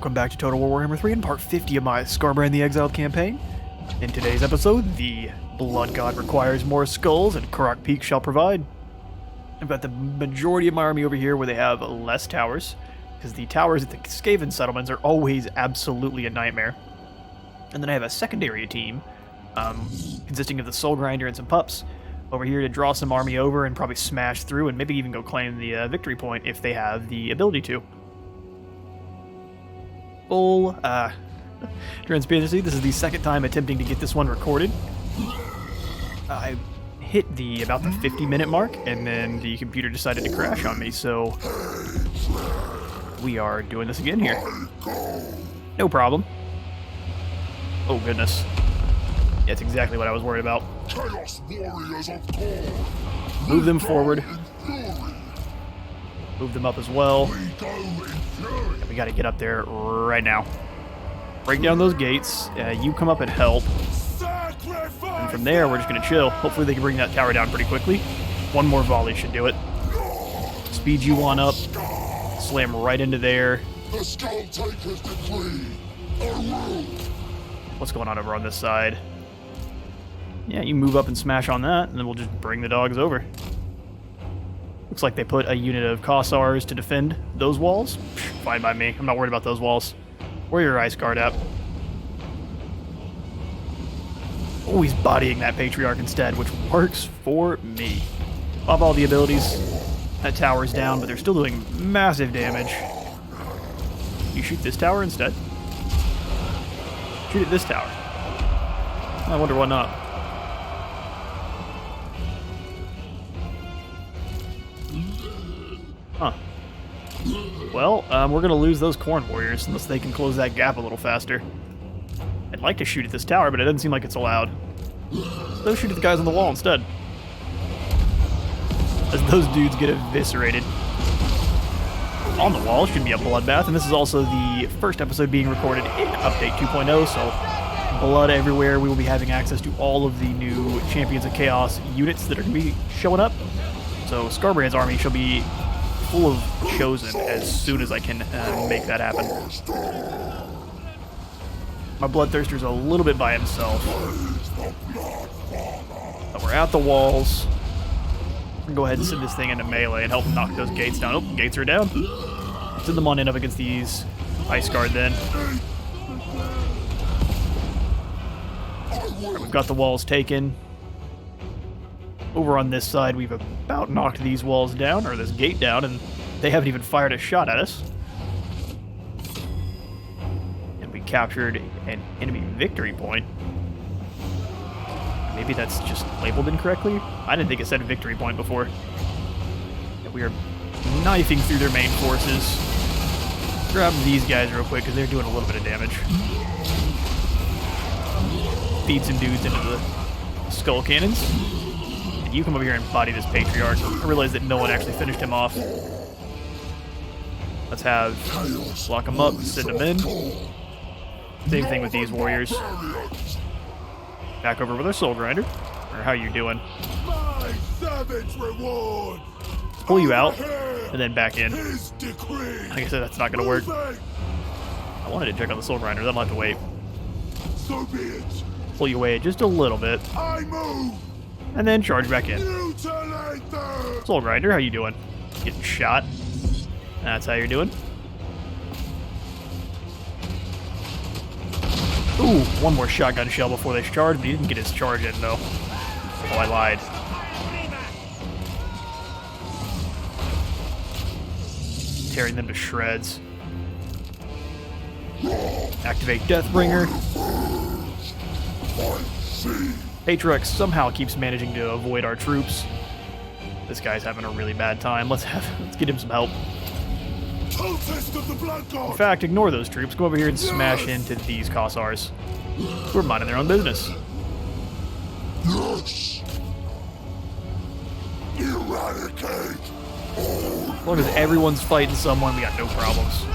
welcome back to Total War Warhammer 3 and part 50 of my Scarbrand the Exiled campaign. In today's episode, the Blood God requires more skulls and Karak Peak shall provide. I've got the majority of my army over here where they have less towers, because the towers at the Skaven settlements are always absolutely a nightmare. And then I have a secondary team, consisting of the Soul Grinder and some pups, over here to draw some army over and probably smash through and maybe even go claim the victory point if they have the ability to. Full transparency, this is the second time attempting to get this one recorded. I hit about the 50-minute mark, and then the computer decided to crash on me, so we are doing this again here. No problem. Oh, goodness. Yeah, that's exactly what I was worried about. Move them forward. Move them up as well. We gotta get up there right now. Break down those gates. You come up and help. And from there, we're just gonna chill. Hopefully they can bring that tower down pretty quickly. One more volley should do it. Speed you on up. Slam right into there. What's going on over on this side? Yeah, you move up and smash on that, and then we'll just bring the dogs over. Looks like they put a unit of Kossars to defend those walls. Fine by me. I'm not worried about those walls. Where your ice guard at? Oh, he's bodying that Patriarch instead, which works for me. Pop all the abilities. That tower's down, but they're still doing massive damage. You shoot this tower instead. Shoot at this tower. I wonder why not. Huh. Well, we're going to lose those Khorne warriors unless they can close that gap a little faster. I'd like to shoot at this tower, but it doesn't seem like it's allowed. So shoot at the guys on the wall instead. As those dudes get eviscerated. On the wall should be a bloodbath, and this is also the first episode being recorded in Update 2.0, so blood everywhere. We will be having access to all of the new Champions of Chaos units that are going to be showing up. So Scarbrand's army shall be full of Chosen as soon as I can make that happen. My Bloodthirster's a little bit by himself. But we're at the walls. I'm gonna go ahead and send this thing into melee and help him knock those gates down. Oh, gates are down. Send them on in up against these Ice Guard then. Right, we've got the walls taken. Over on this side, we've about knocked these walls down, or this gate down, and they haven't even fired a shot at us. And we captured an enemy victory point. Maybe that's just labeled incorrectly? I didn't think it said victory point before. And we are knifing through their main forces. Grab these guys real quick, because they're doing a little bit of damage. Feed some dudes into the skull cannons. And you come over here and body this Patriarch. I realize that no one actually finished him off. Let's lock them up, send them in. Same thing with these warriors. Back over with our Soul Grinder. Or how you doing? Pull you out, and then back in. Like I said, that's not going to work. I wanted to check on the Soul Grinder, then I'll have to wait. Pull you away just a little bit. And then charge back in. Soul Grinder, how you doing? Getting shot. That's how you're doing. Ooh, one more shotgun shell before they charge, but he didn't get his charge in, though. Oh, I lied. Tearing them to shreds. Activate Deathbringer. Patriarch somehow keeps managing to avoid our troops. This guy's having a really bad time. Let's get him some help. In fact, ignore those troops. Go over here and smash into these Kossars, who are minding their own business. Yes. Eradicate. As long as everyone's fighting someone, we got no problems.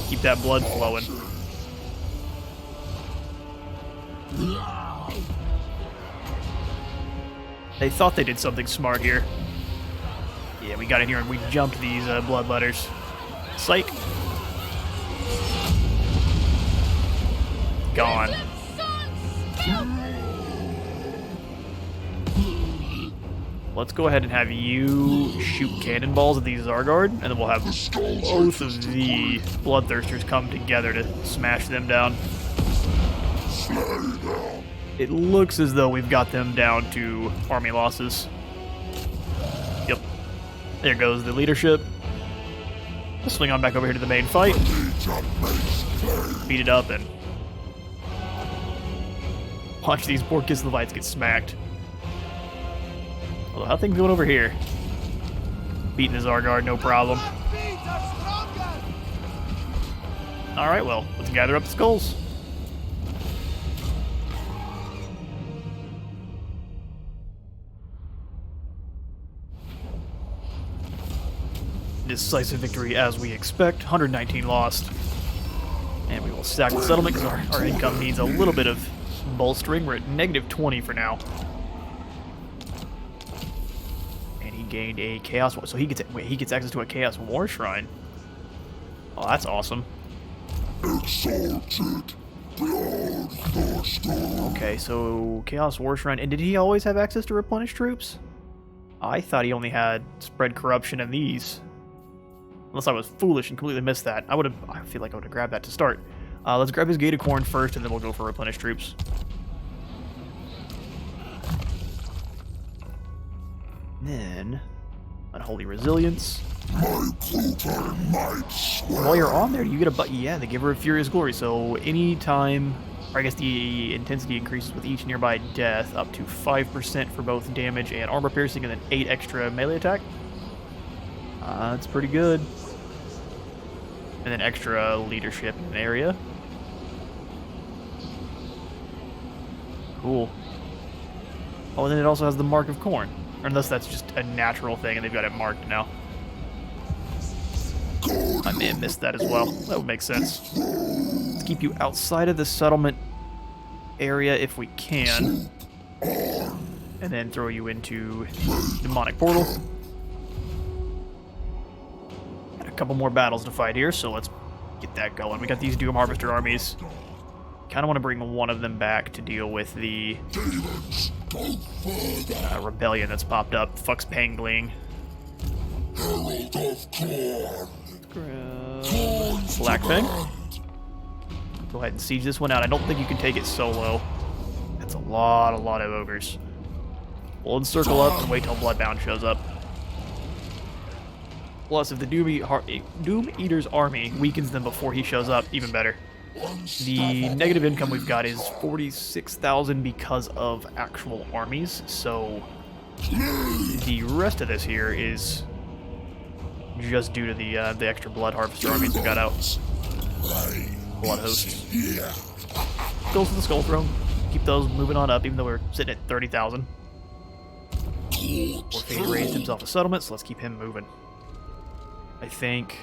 Keep that blood flowing. They thought they did something smart here. Yeah, we got in here and we jumped these bloodletters. Psych. Gone. Let's go ahead and have you shoot cannonballs at these Zargard, and then we'll have both of the Bloodthirsters come together to smash them down. It looks as though we've got them down to army losses. Yep. There goes the leadership. Let's swing on back over here to the main fight. Beat it up and watch these poor Kislevites get smacked. Although, how things going over here? Beating the Zargard, no problem. Alright, well, let's gather up the skulls. Decisive victory as we expect. 119 lost. And we will stack the settlement because our income needs a little bit of bolstering. We're at negative 20 for now. And he gained a Chaos War. So he gets access to a Chaos War Shrine. Oh, that's awesome. Okay, so Chaos War Shrine. And did he always have access to replenish troops? I thought he only had spread corruption and these. Unless I was foolish and completely missed that. I feel like I would have grabbed that to start. Let's grab his Gate of Khorne first, and then we'll go for replenish troops. Then, Unholy Resilience. While you're on there, you get a yeah, the Giver of Furious Glory. So anytime, or I guess the intensity increases with each nearby death, up to 5% for both damage and armor piercing, and then 8 extra melee attack. That's pretty good. And then extra leadership in an area. Cool. Oh, and then it also has the Mark of Khorne. Or unless that's just a natural thing and they've got it marked now. I may have missed that as well. That would make sense. Let's keep you outside of the settlement area if we can. And then throw you into Demonic Portal. Couple more battles to fight here, so let's get that going. We got these Doom Harvester armies. Kind of want to bring one of them back to deal with the rebellion that's popped up. Fuck's Pangling. Blackfang. Go ahead and siege this one out. I don't think you can take it solo. That's a lot of ogres. We'll encircle up and wait till Bloodbound shows up. Plus, if the Doom Eater's army weakens them before he shows up, even better. The negative income we've got is 46,000 because of actual armies, so the rest of this here is just due to the extra Blood Harvester armies we got out. Blood Hosts. Goes to the Skull Throne. Keep those moving on up, even though we're sitting at 30,000. Orphan raised himself a settlement, so let's keep him moving. I think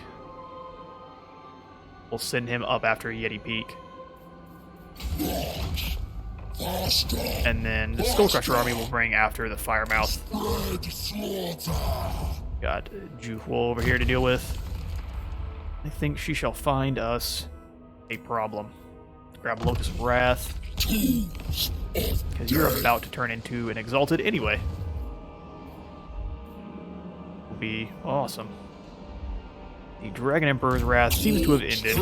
we'll send him up after Yeti Peak. And then the Skullcrusher army will bring after the Firemouth. Got Juhwol over here to deal with. I think she shall find us a problem. Let's grab Locust of Wrath. Because you're about to turn into an Exalted anyway. Will be awesome. The Dragon Emperor's Wrath seems to have ended.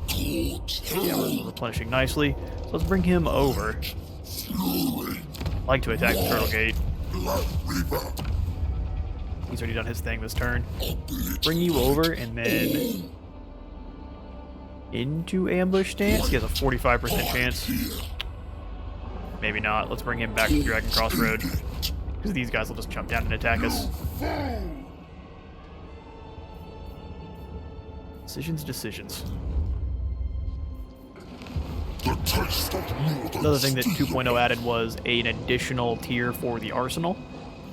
Yeah, we're replenishing nicely. So let's bring him over. I'd like to attack the Turtle Gate. He's already done his thing this turn. Bring you over and then into ambush stance. He has a 45% chance. Maybe not. Let's bring him back to Dragon Crossroad. Because these guys will just jump down and attack us. Decisions. Another thing that 2.0 added was an additional tier for the arsenal.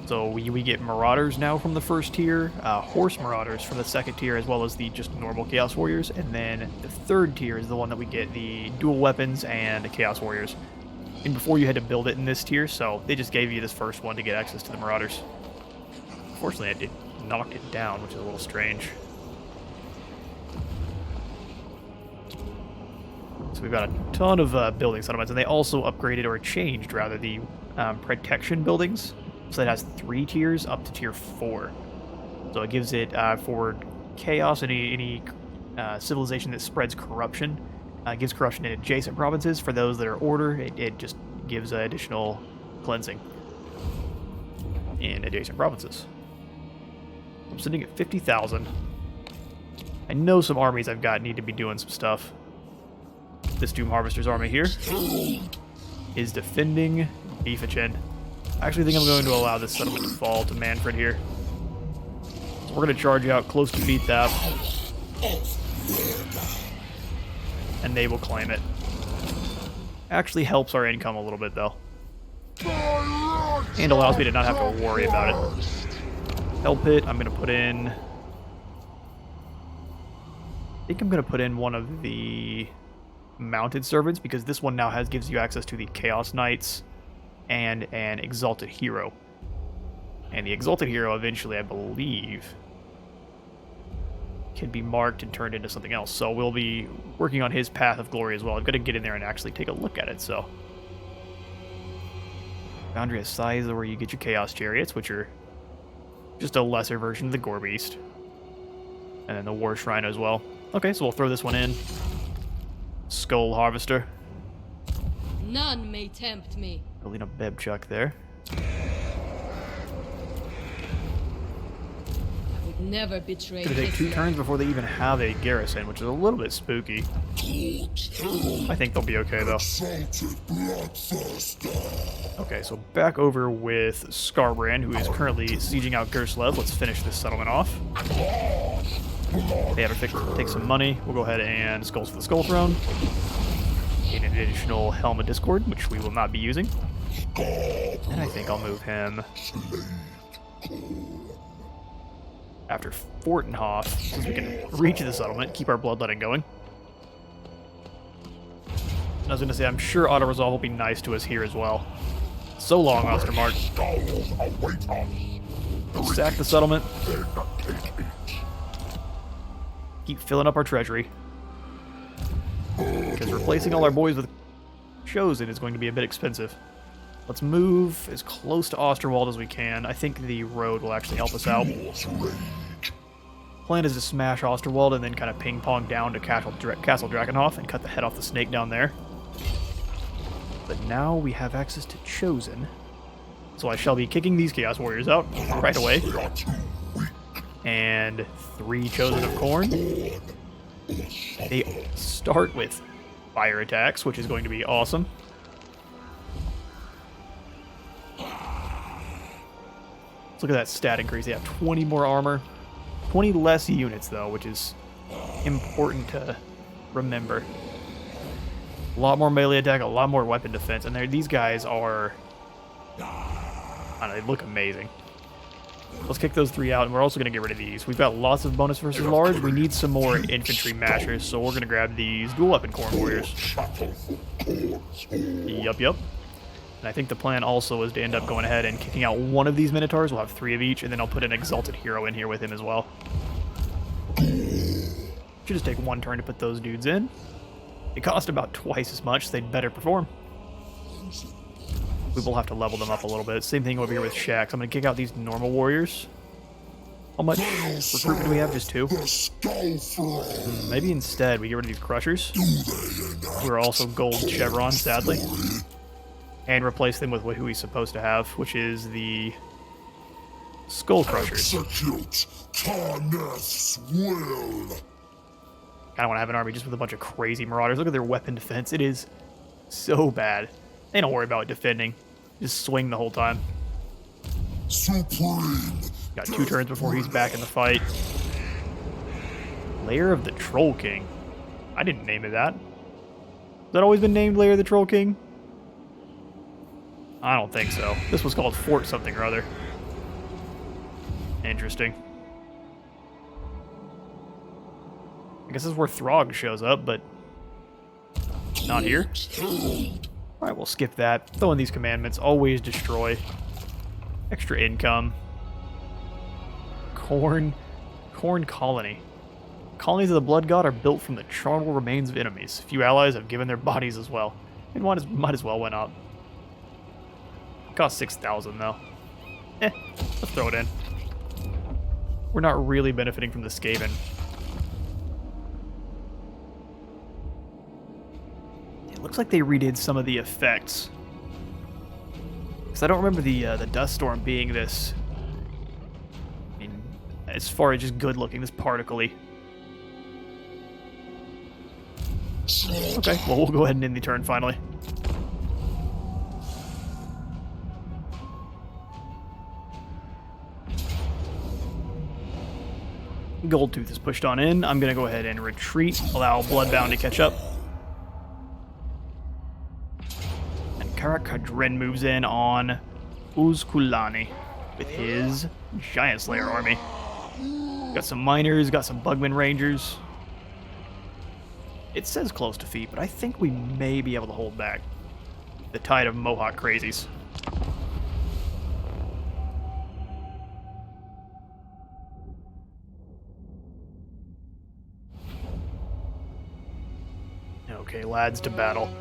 So we get Marauders now from the first tier, Horse Marauders from the second tier, as well as the just normal Chaos Warriors. And then the third tier is the one that we get the dual weapons and the Chaos Warriors. And before you had to build it in this tier, so they just gave you this first one to get access to the Marauders. Unfortunately, it knocked it down, which is a little strange. So we've got a ton of building settlements, and they also upgraded, or changed rather, the protection buildings. So it has 3 tiers up to tier 4. So it gives it for chaos, any civilization that spreads corruption. Gives corruption in adjacent provinces. For those that are order, it just gives additional cleansing in adjacent provinces. I'm sitting at 50,000. I know some armies I've got need to be doing some stuff. This Doom Harvester's army here is defending Beefachin. I actually think I'm going to allow this settlement to fall to Manfred here. So we're going to charge out close to beat that. And they will claim it. Actually helps our income a little bit, though. And allows me to not have to worry about it. Hell Pit, I'm going to put in... I think I'm going to put in one of the mounted servants, because this one now gives you access to the Chaos Knights and an Exalted Hero. And the Exalted Hero eventually, I believe, can be marked and turned into something else. So we'll be working on his path of glory as well. I've got to get in there and actually take a look at it, so. Boundary of Size, where you get your Chaos Chariots, which are just a lesser version of the Gore Beast. And then the War Shrine as well. Okay, so we'll throw this one in. Skull Harvester. None may tempt me. Building a Bebchuk there. I would never betray. Gonna take 2 turns before they even have a garrison, which is a little bit spooky. I think they'll be okay though. Okay, so back over with Skarbrand, who is currently sieging out Gerslev. Let's finish this settlement off. They have to take some money. We'll go ahead and Skulls for the Skull Throne. Gain an additional Helm of Discord, which we will not be using. And I think I'll move him after Fortenhof, since we can reach the settlement, keep our bloodletting going. And I was going to say, I'm sure auto-resolve will be nice to us here as well. So long, Ostermark. Sack the settlement. Keep filling up our treasury. Because replacing all our boys with Chosen is going to be a bit expensive. Let's move as close to Osterwald as we can. I think the road will actually help us out. Plan is to smash Osterwald and then kind of ping-pong down to Castle Drakenhof and cut the head off the snake down there. But now we have access to Chosen. So I shall be kicking these Chaos Warriors out right away. And 3 Chosen of Khorne. They start with fire attacks, which is going to be awesome. Let's look at that stat increase. They have 20 more armor. 20 less units, though, which is important to remember. A lot more melee attack, a lot more weapon defense, and these guys are... I don't know, they look amazing. Let's kick those 3 out, and we're also going to get rid of these. We've got lots of bonus versus large. We need some more infantry mashers, so we're going to grab these dual weapon Khorne warriors. Yup. And I think the plan also is to end up going ahead and kicking out one of these Minotaurs. We'll have 3 of each, and then I'll put an Exalted Hero in here with him as well. Should just take 1 turn to put those dudes in. They cost about twice as much, so they'd better perform. We will have to level them up a little bit. Same thing over here with Shax. I'm going to kick out these normal warriors. How much recruitment do we have? Just 2? Maybe instead we get rid of these Crushers, who are also gold chevron, sadly. And replace them with who he's supposed to have, which is the Skull Crushers. Kind of want to have an army just with a bunch of crazy marauders. Look at their weapon defense. It is so bad. They don't worry about defending. Just swing the whole time. Got 2 turns before he's back in the fight. Lair of the Troll King. I didn't name it that. Has that always been named Lair of the Troll King? I don't think so. This was called Fort something or other. Interesting. I guess this is where Throg shows up, but not here. Alright, we'll skip that. Throw in these commandments. Always destroy. Extra income. Khorne colony. Colonies of the Blood God are built from the charnel remains of enemies. Few allies have given their bodies as well. And might as well went up. Cost 6,000 though. Let's throw it in. We're not really benefiting from the Skaven. It looks like they redid some of the effects. Because I don't remember the dust storm being this, I mean, as far as just good looking, this particle-y. Okay, well, we'll go ahead and end the turn finally. Goldtooth is pushed on in. I'm going to go ahead and retreat, allow Bloodbound to catch up. And Karak Kadrin moves in on Uzkulani with his Giant Slayer army. Got some miners, got some Bugman Rangers. It says close defeat, but I think we may be able to hold back the tide of Mohawk crazies. Okay, lads, to battle.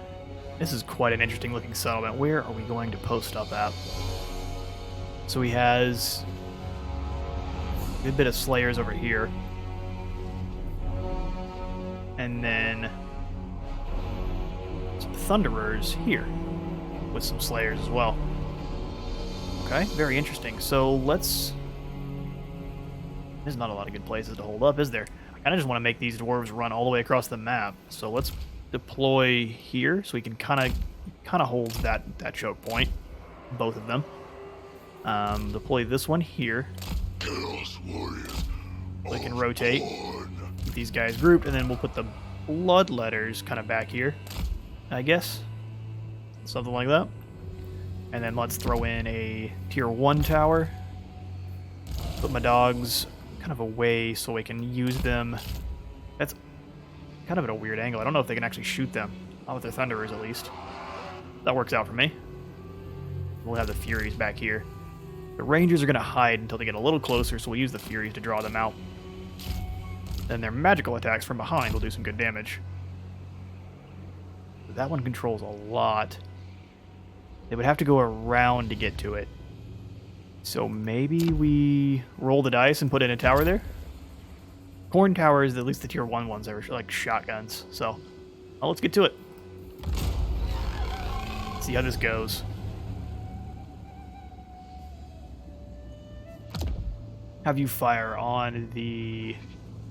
This is quite an interesting looking settlement. Where are we going to post up at? So he has a good bit of Slayers over here. And then some Thunderers here with some Slayers as well. Okay, very interesting. So let's... There's not a lot of good places to hold up, is there? I kind of just want to make these dwarves run all the way across the map. So let's deploy here so we can kind of hold that choke point, both of them. Deploy this one here. Chaos Warriors. So we can rotate. Keep these guys grouped, and then we'll put the Bloodletters kind of back here, I guess. Something like that. And then let's throw in a tier 1 tower. Put my dogs kind of away so we can use them. That's kind of at a weird angle. I don't know if they can actually shoot them. Not with their Thunderers, at least. That works out for me. We'll have the Furies back here. The Rangers are going to hide until they get a little closer, so we'll use the Furies to draw them out. Then their magical attacks from behind will do some good damage. That one controls a lot. They would have to go around to get to it. So maybe we roll the dice and put in a tower there? Khorne towers, at least the tier 1 ones, are like shotguns. So, well, let's get to it. See how this goes. Have you fire on the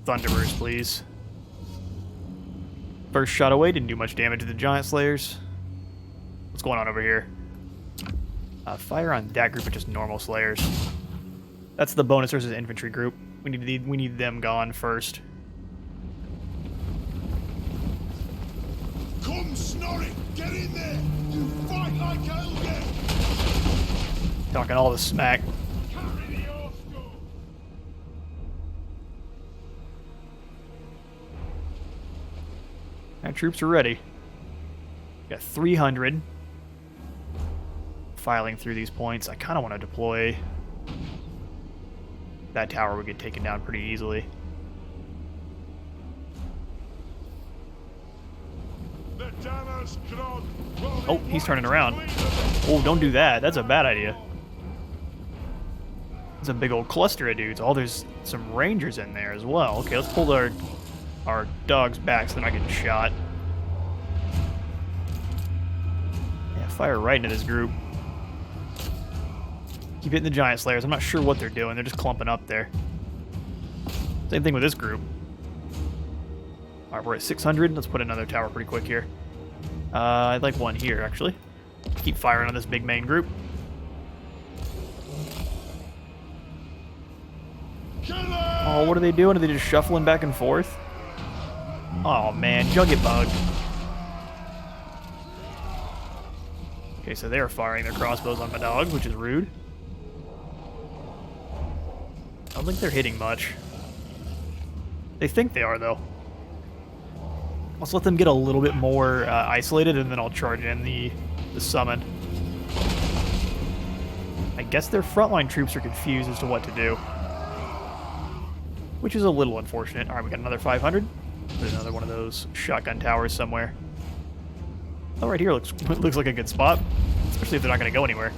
Thunderers, please. First shot away, didn't do much damage to the Giant Slayers. What's going on over here? Fire on that group of just normal Slayers. That's the bonus versus infantry group. We need them gone first. Come, Snorri! Get in there! You fight like Elgin! Talking all the smack. Carry the off go! Our troops are ready. Got 300. Filing through these points. I kind of want to deploy. That tower would get taken down pretty easily. Oh, he's turning around. Oh, don't do that. That's a bad idea. It's a big old cluster of dudes. Oh, there's some Rangers in there as well. Okay, let's pull our dogs back so they're not getting shot. Yeah, fire right into this group. Keep hitting the Giant Slayers. I'm not sure what they're doing. They're just clumping up there. Same thing with this group. Alright, we're at 600. Let's put another tower pretty quick here. I'd like one here, actually. Keep firing on this big main group. Oh, what are they doing? Are they just shuffling back and forth? Oh, man. Junket Bug. Okay, so they're firing their crossbows on my dogs, which is rude. I don't think they're hitting much. They think they are, though. Let's let them get a little bit more isolated, and then I'll charge in the summon. I guess their frontline troops are confused as to what to do. which is a little unfortunate. All right, we got another 500. There's another one of those shotgun towers somewhere. Oh, right here looks like a good spot, especially if they're not going to go anywhere.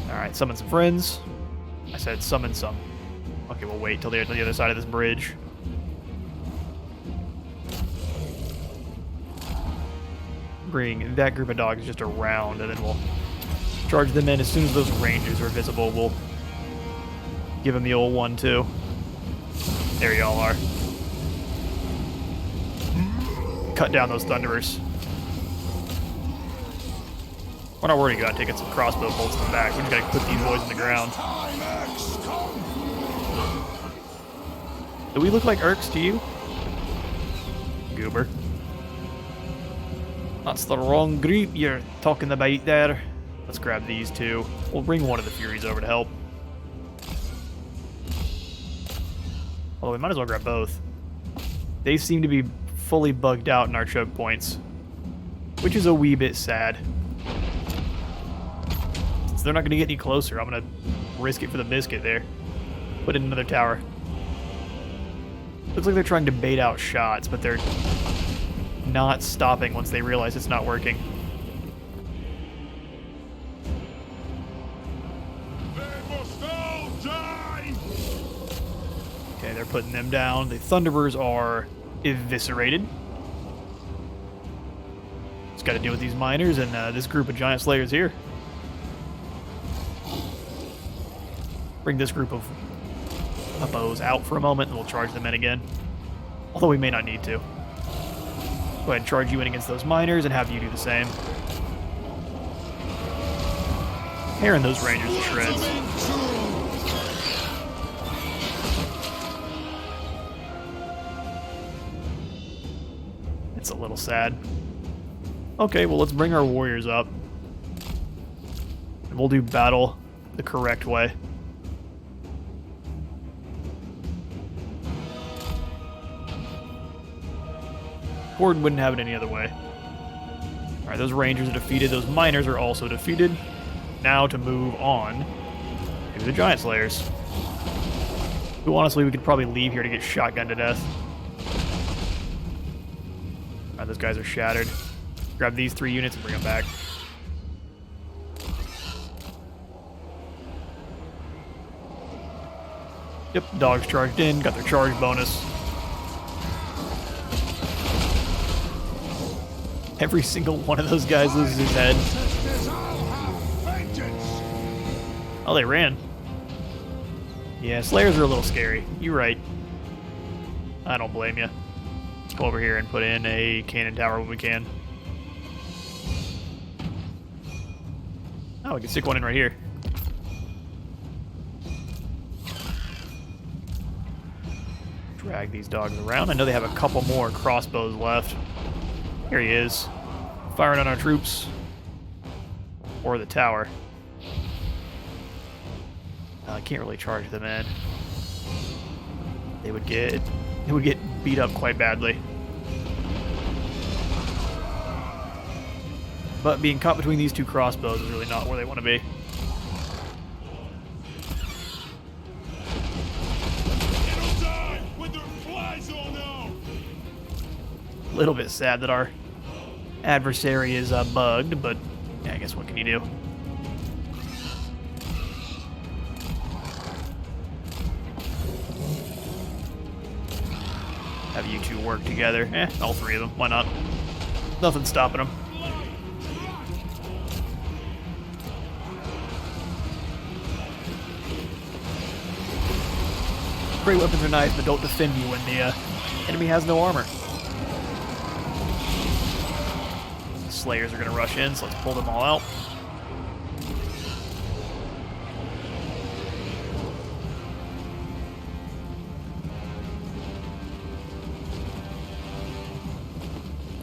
All right, summon some friends. I said summon some. Okay, we'll wait till they're to the other side of this bridge. Bring that group of dogs just around, and then we'll charge them in. As soon as those rangers are visible, we'll give them the old 1-2. There y'all are. Cut down those thunderers. We're not worried about taking some crossbow bolts in the back. We just gotta put these boys in the ground. Do we look like Urks to you? Goober. That's the wrong group you're talking about there. Let's grab these two. We'll bring one of the Furies over to help. Although we might as well grab both. They seem to be fully bugged out in our choke points, which is a wee bit sad. Since they're not going to get any closer, I'm going to risk it for the biscuit there. Put in another tower. Looks like they're trying to bait out shots, but they're not stopping once they realize it's not working. They must all die! Okay, they're putting them down. The Thunderers are eviscerated. Just got to deal with these miners and this group of giant slayers here. Bring this group of Uppos out for a moment and we'll charge them in again. Although we may not need to. Go ahead and charge you in against those miners and have you do the same. Tearing those rangers to shreds. It's a little sad. Okay, well let's bring our warriors up. And we'll do battle the correct way. Khorne wouldn't have it any other way. Alright, those rangers are defeated. Those miners are also defeated. Now to move on to the giant slayers. Who honestly we could probably leave here to get shotgunned to death. Alright, those guys are shattered. Grab these 3 units and bring them back. Yep, dogs charged in, got their charge bonus. Every single one of those guys loses his head. Oh, they ran. Yeah, Slayers are a little scary. You're right. I don't blame you. Let's go over here and put in a cannon tower when we can. Oh, we can stick one in right here. Drag these dogs around. I know they have a couple more crossbows left. Here he is, firing on our troops, or the tower. I can't really charge them in. They would get beat up quite badly. But being caught between these 2 crossbows is really not where they want to be. It'll die when their flies on now! A little bit sad that our adversary is bugged, but yeah, I guess what can you do? Have you 2 work together? All 3 of them. Why not? Nothing's stopping them. Great weapons are nice, but don't defend you when the enemy has no armor. Slayers are going to rush in, so let's pull them all out.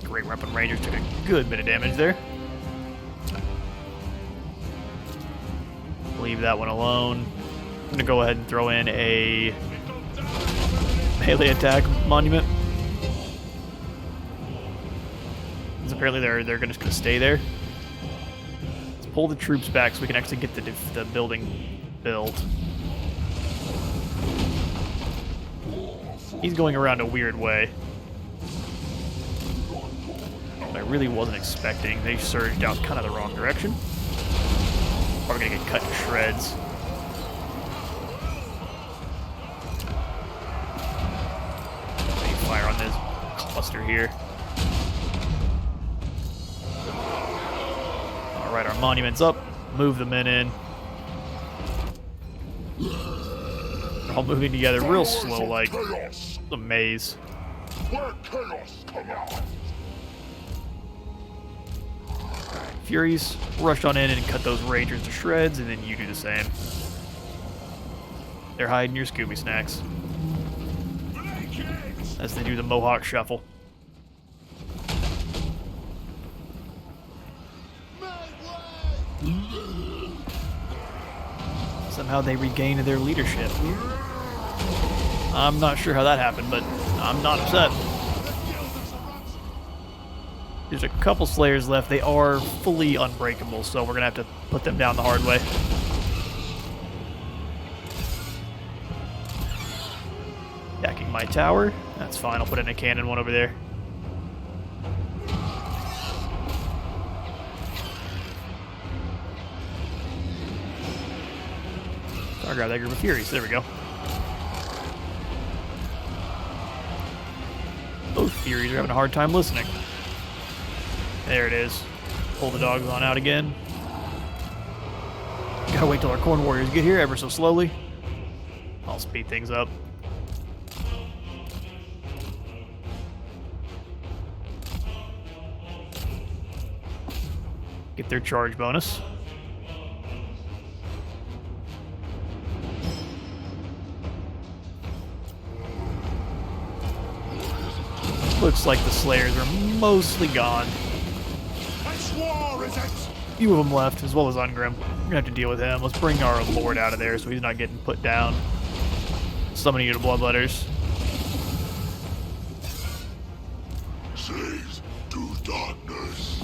Great weapon rangers took a good bit of damage there. Leave that one alone. I'm going to go ahead and throw in a melee attack monument. Apparently they're just going to stay there. Let's pull the troops back so we can actually get the building built. He's going around a weird way. I really wasn't expecting. They surged out kind of the wrong direction. We're gonna get cut to shreds. Fire on this cluster here. Alright, our monument's up. Move the men in. They're all moving together real slow, like a maze. Where chaos commands. Furies, rush on in and cut those rangers to shreds, and then you do the same. They're hiding your Scooby snacks as they do the Mohawk shuffle. Somehow they regained their leadership. I'm not sure how that happened, but I'm not upset. There's a couple Slayers left. They are fully unbreakable, so we're going to have to put them down the hard way. Attacking my tower. That's fine. I'll put in a cannon one over there. I'll grab that group of Furies. There we go. Both Furies are having a hard time listening. There it is. Pull the dogs on out again. Gotta wait till our Khorne warriors get here ever so slowly. I'll speed things up. Get their charge bonus. Looks like the Slayers are mostly gone. Few of them left, as well as Ungrim. We're gonna have to deal with him. Let's bring our Lord out of there so he's not getting put down. Summoning you to Bloodletters. Says to darkness.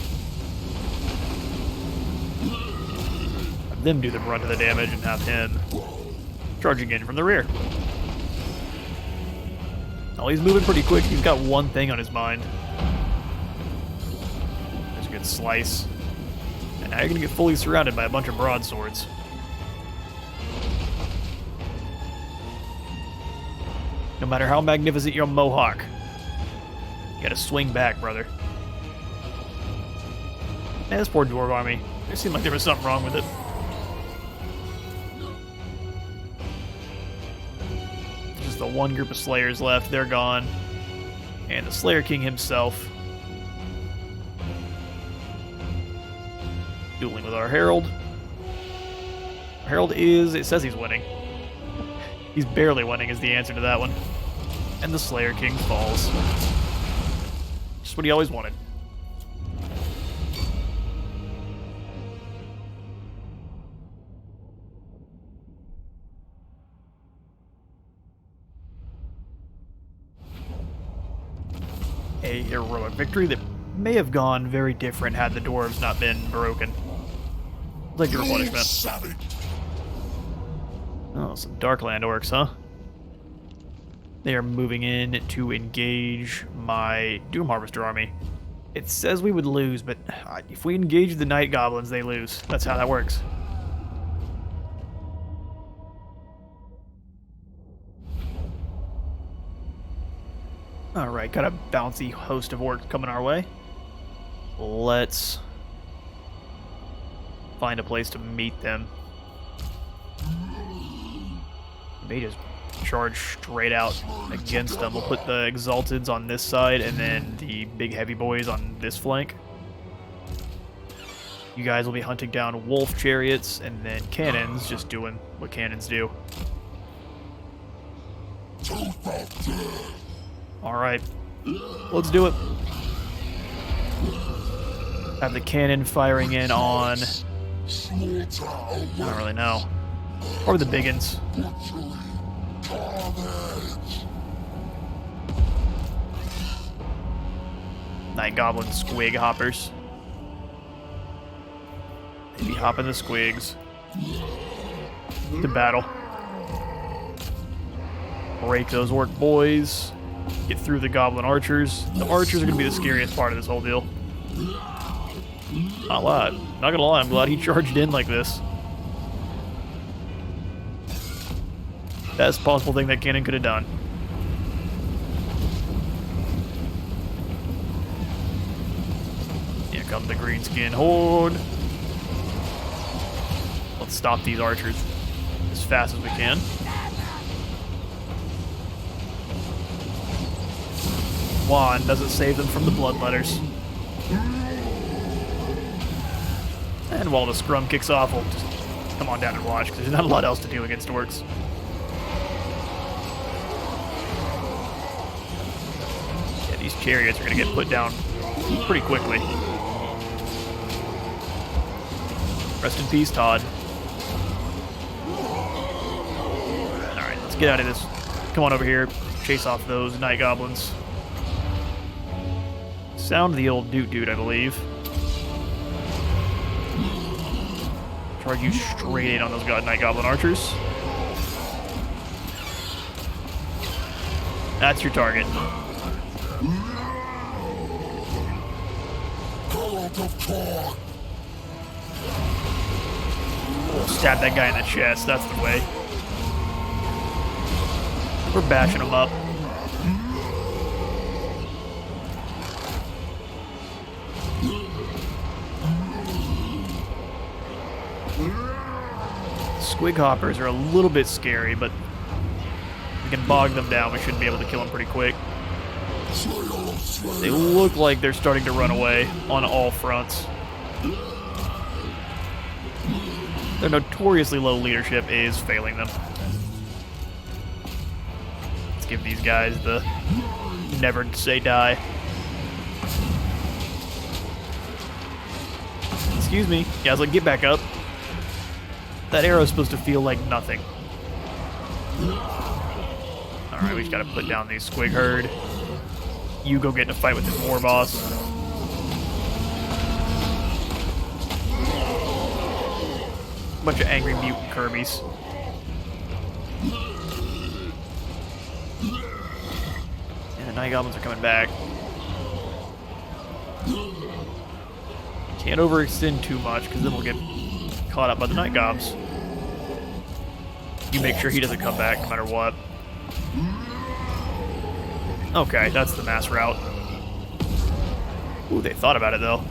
Have them do the brunt of the damage and have him charging in from the rear. Oh, he's moving pretty quick. He's got one thing on his mind. There's a good slice. And now you're going to get fully surrounded by a bunch of broadswords. No matter how magnificent your Mohawk, you gotta swing back, brother. Man, this poor Dwarf army. It seemed like there was something wrong with it. Just the one group of Slayers left. They're gone. And the Slayer King himself. Dueling with our Herald. Our Herald is... It says he's winning. He's barely winning is the answer to that one. And the Slayer King falls. Just what he always wanted. A heroic victory that may have gone very different had the dwarves not been broken. Like your punishment. Oh, some Darkland orcs, huh? They are moving in to engage my Doom Harvester army. It says we would lose, but if we engage the Night Goblins, they lose. That's how that works. Alright, got a bouncy host of orcs coming our way. Let's find a place to meet them. They just charge straight out against them. We'll put the Exalteds on this side and then the big heavy boys on this flank. You guys will be hunting down wolf chariots and then cannons, just doing what cannons do. Alright, let's do it. Have the cannon firing in on... I don't really know. Or the biggins. Night Goblin squig hoppers. Maybe hopping the squigs. To battle. break those orc boys. Get through the goblin archers. The archers are going to be the scariest part of this whole deal. Not gonna lie, I'm glad he charged in like this. Best possible thing that cannon could have done. Here comes the greenskin horde. Let's stop these archers as fast as we can. Wand doesn't save them from the bloodletters. And while the scrum kicks off, we'll just come on down and watch, because there's not a lot else to do against orcs. Yeah, these chariots are going to get put down pretty quickly. Rest in peace, Todd. Alright, let's get out of this. Come on over here. Chase off those night goblins. Sound the old dude, I believe. Charge you straight in on those night goblin archers. That's your target. We'll stab that guy in the chest. That's the way. We're bashing him up. Squig hoppers are a little bit scary, but we can bog them down. We should be able to kill them pretty quick. They look like they're starting to run away on all fronts. Their notoriously low leadership is failing them. Let's give these guys the never say die. Excuse me. Yeah, I was like, get back up. That arrow's supposed to feel like nothing. Alright, we just gotta put down these squig herd. You go get in a fight with this war boss. Bunch of angry mutant Kirby's. And the night goblins are coming back. Can't overextend too much, because then we'll get caught up by the night gobs. You make sure he doesn't come back no matter what. Okay, that's the mass route. Ooh, they thought about it though.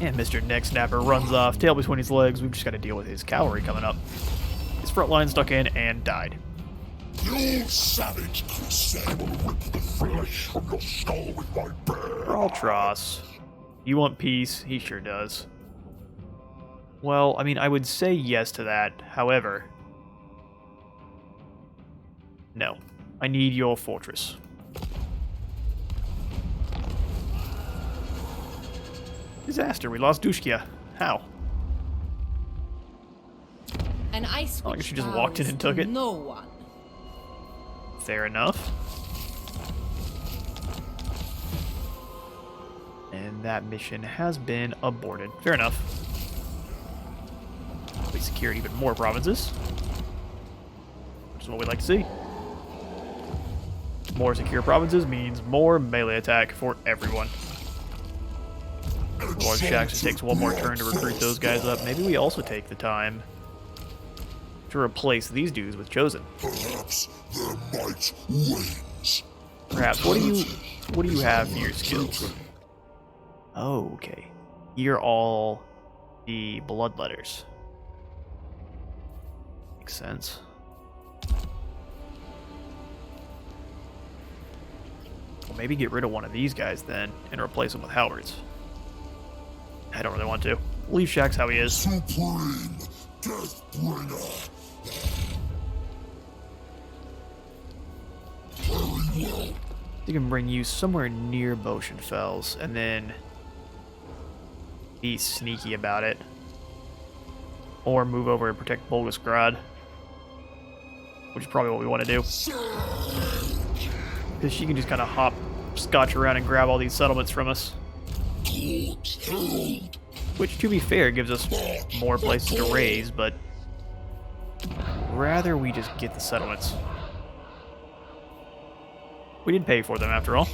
And Mr. Neck Snapper runs off, tail between his legs. We've just got to deal with his cavalry coming up. His front line stuck in and died. You savage crusade will rip the flesh from your skull with my bear. Tross. You want peace? He sure does. Well, I mean, I would say yes to that. However, no. I need your fortress. Disaster. We lost Dushkia. How? And I Oh, I guess you just walked in and took it. No one. Fair enough. And that mission has been aborted. Fair enough. We secured even more provinces, which is what we'd like to see. More secure provinces means more melee attack for everyone. Lord Shaxx takes one more turn to recruit those guys up. Maybe we also take the time to replace these dudes with Chosen. Perhaps their might wanes. Perhaps. What do you have for your skills? Oh, okay. You're all the bloodletters. Makes sense. Well, maybe get rid of one of these guys then and replace them with halberds. I don't really want to. Leave Shaxx how he is. Supreme Deathbringer. Very well. You can bring you somewhere near Boschenfels and then be sneaky about it. Or move over and protect Bolgesgrad, which is probably what we want to do. Because she can just kind of hop, scotch around and grab all these settlements from us. Court's herald. Which, to be fair, gives us more places to raise, but rather we just get the settlements. We did pay for them, after all.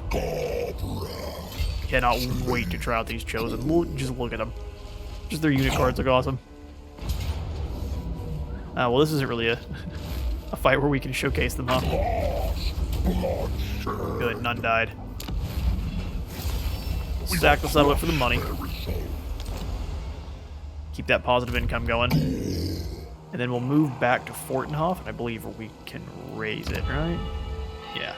Cannot wait to try out these Chosen. Just look at them. Just their unit cards look awesome. Well, this isn't really a fight where we can showcase them, huh? Good, none died. Stack the settlement for the money. Keep that positive income going. And then we'll move back to Fortenhof, and I believe we can raise it, right? Yeah.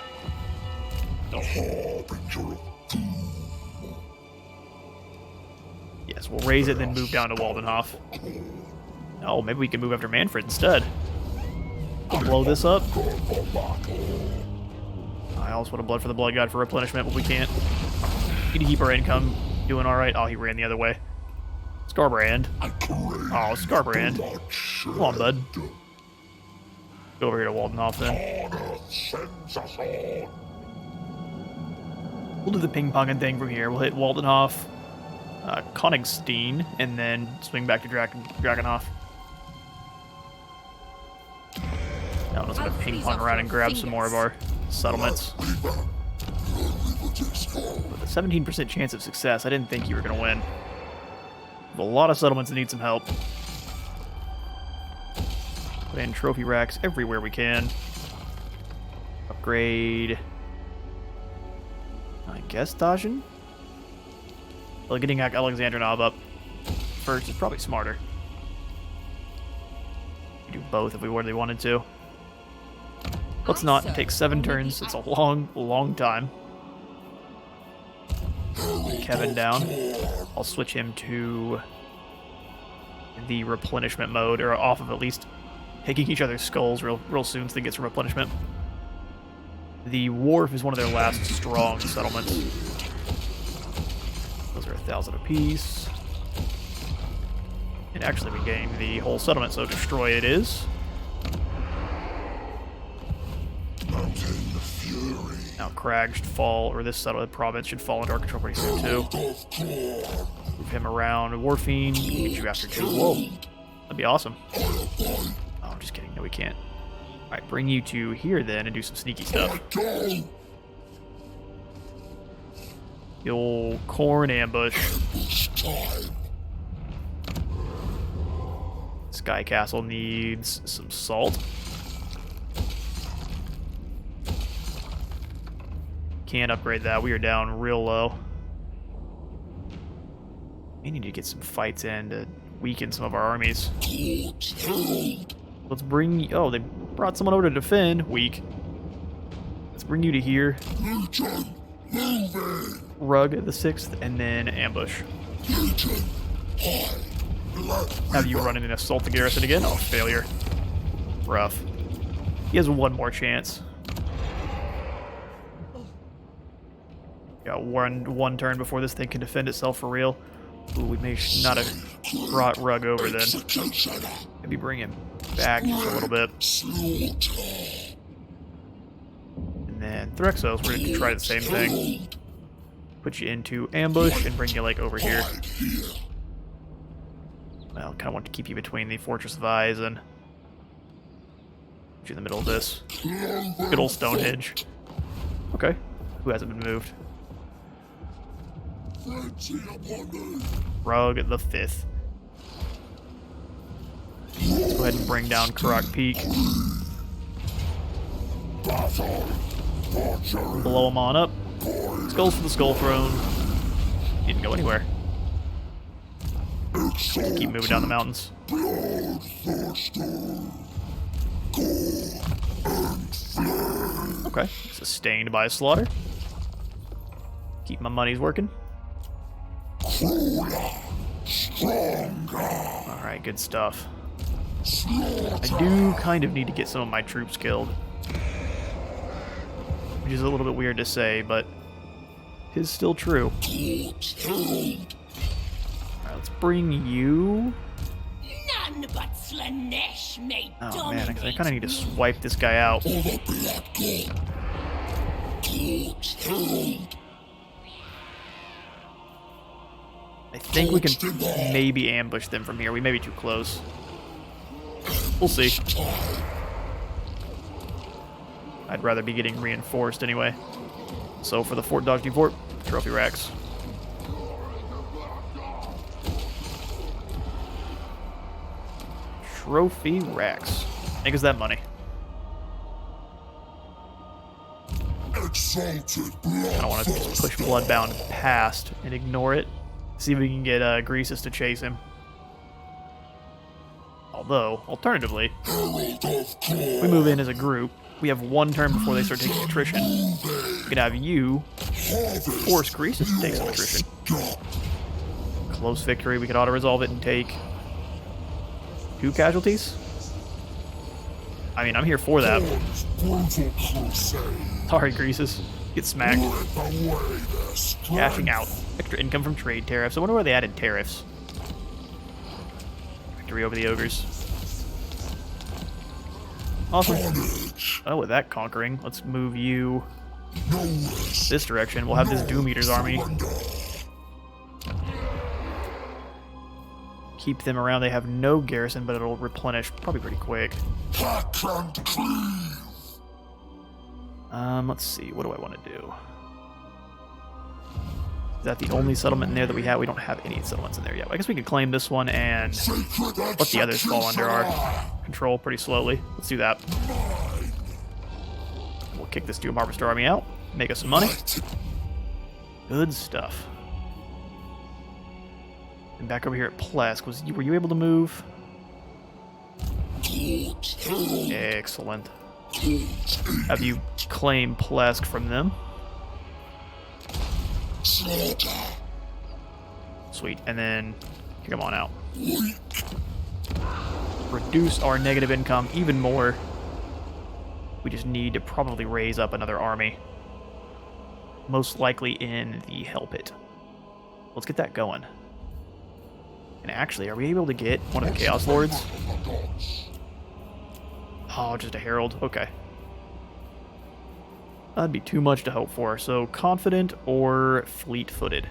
Yes, we'll raise it, then move down to Waldenhof. Oh, maybe we can move after Manfred instead. We'll blow this up. I also want a Blood for the Blood God for replenishment, but we can't. Need to keep our income doing alright. Oh, he ran the other way. Scarbrand. Oh, Scarbrand. Come on, bud. Go over here to Waldenhof then. We'll do the ping-ponging thing from here. We'll hit Waldenhof, Königstein, and then swing back to Dragonhof. Now I'm just going to ping-pong around and grab some more of our settlements. With a 17% chance of success, I didn't think you were going to win. A lot of settlements that need some help. Put in trophy racks everywhere we can. Upgrade... I guess Dajan? Well, getting Alexandrinov up first is probably smarter. We do both if we really wanted to. Let's not. It takes 7 turns. It's a long, long time. Kevin down. I'll switch him to the replenishment mode, or off of at least taking each other's skulls real soon so they get some replenishment. The Wharf is one of their last strong settlements. Those are 1,000 apiece. And actually we gained the whole settlement, so destroy it is. Now Crag should fall, or this settlement province should fall into our control pretty soon too. Move him around. Warfiend, get you after 2. Whoa, that'd be awesome. Oh, I'm just kidding. No, we can't. Alright, bring you to here then and do some sneaky stuff. The old Khorne ambush. Sky Castle needs some salt. Can't upgrade that. We are down real low. We need to get some fights in to weaken some of our armies. Let's bring... Oh, they brought someone over to defend. Weak. Let's bring you to here. Rug the 6th, and then ambush. Have you run in and assault the garrison again? Oh, failure. Rough. He has one more chance. Got one turn before this thing can defend itself for real. Ooh, we may not have brought Rug over then. Maybe bring him back just a little bit. And then Threxos, we're going to try the same thing. Put you into ambush and bring you like over here. Well, kind of want to keep you between the Fortress of Eyes and put you in the middle of this. Good old Stonehenge. Okay, who hasn't been moved? Rug the 5th. Let's go ahead and bring down Karak Peak. Blow them on up. Skulls for the Skull Throne. Didn't go anywhere. Keep moving down the mountains. Okay, sustained by a slaughter. Keep my money's working. Alright, good stuff. I do kind of need to get some of my troops killed. Which is a little bit weird to say, but it is still true. Alright, let's bring you... None but Slanesh may Oh man, I kind of need to swipe this guy out. I think we can maybe ambush them from here. We may be too close. We'll see. I'd rather be getting reinforced anyway. So for the Fort Dodge Fort, trophy racks. Trophy racks. Make us that money. Exalted I don't want to just push Bloodbound past and ignore it. See if we can get Greasus to chase him. Although, alternatively, Herald of Khorne. we move in as a group. We have one turn before they start taking attrition. We could have you force Greasus to take some attrition. Close victory. We could auto-resolve it and take 2 casualties. I mean, I'm here for that. Brutal crusade. Sorry, Greasus. Get smacked. Rip away their strength. Cashing out. Extra income from trade tariffs. I wonder where they added tariffs. Victory over the ogres. Awesome. Carnage. Oh, with that conquering, let's move you No rest. this direction. We'll have this Doom Eater's army. Surrender. Keep them around. They have no garrison, but it'll replenish probably pretty quick. Hack and cleave. Let's see. What do I want to do? Is that the only settlement in there that we have? We don't have any settlements in there yet. I guess we could claim this one and Sacred let the others fall under our control pretty slowly. Let's do that. Mine. We'll kick this Doom Harvester army out. Make us some money. Good stuff. And back over here at Plesk, were you able to move? Court herald. Excellent. Court Have you claimed Plesk from them? slaughter. Sweet. And then kick them on out. Weak. Reduce our negative income even more. We just need to probably raise up another army. Most likely in the Hell Pit. Let's get that going. And actually, are we able to get one of the Chaos Lords? Oh, just a Herald. Okay. That'd be too much to hope for. So, Confident or Fleet-footed?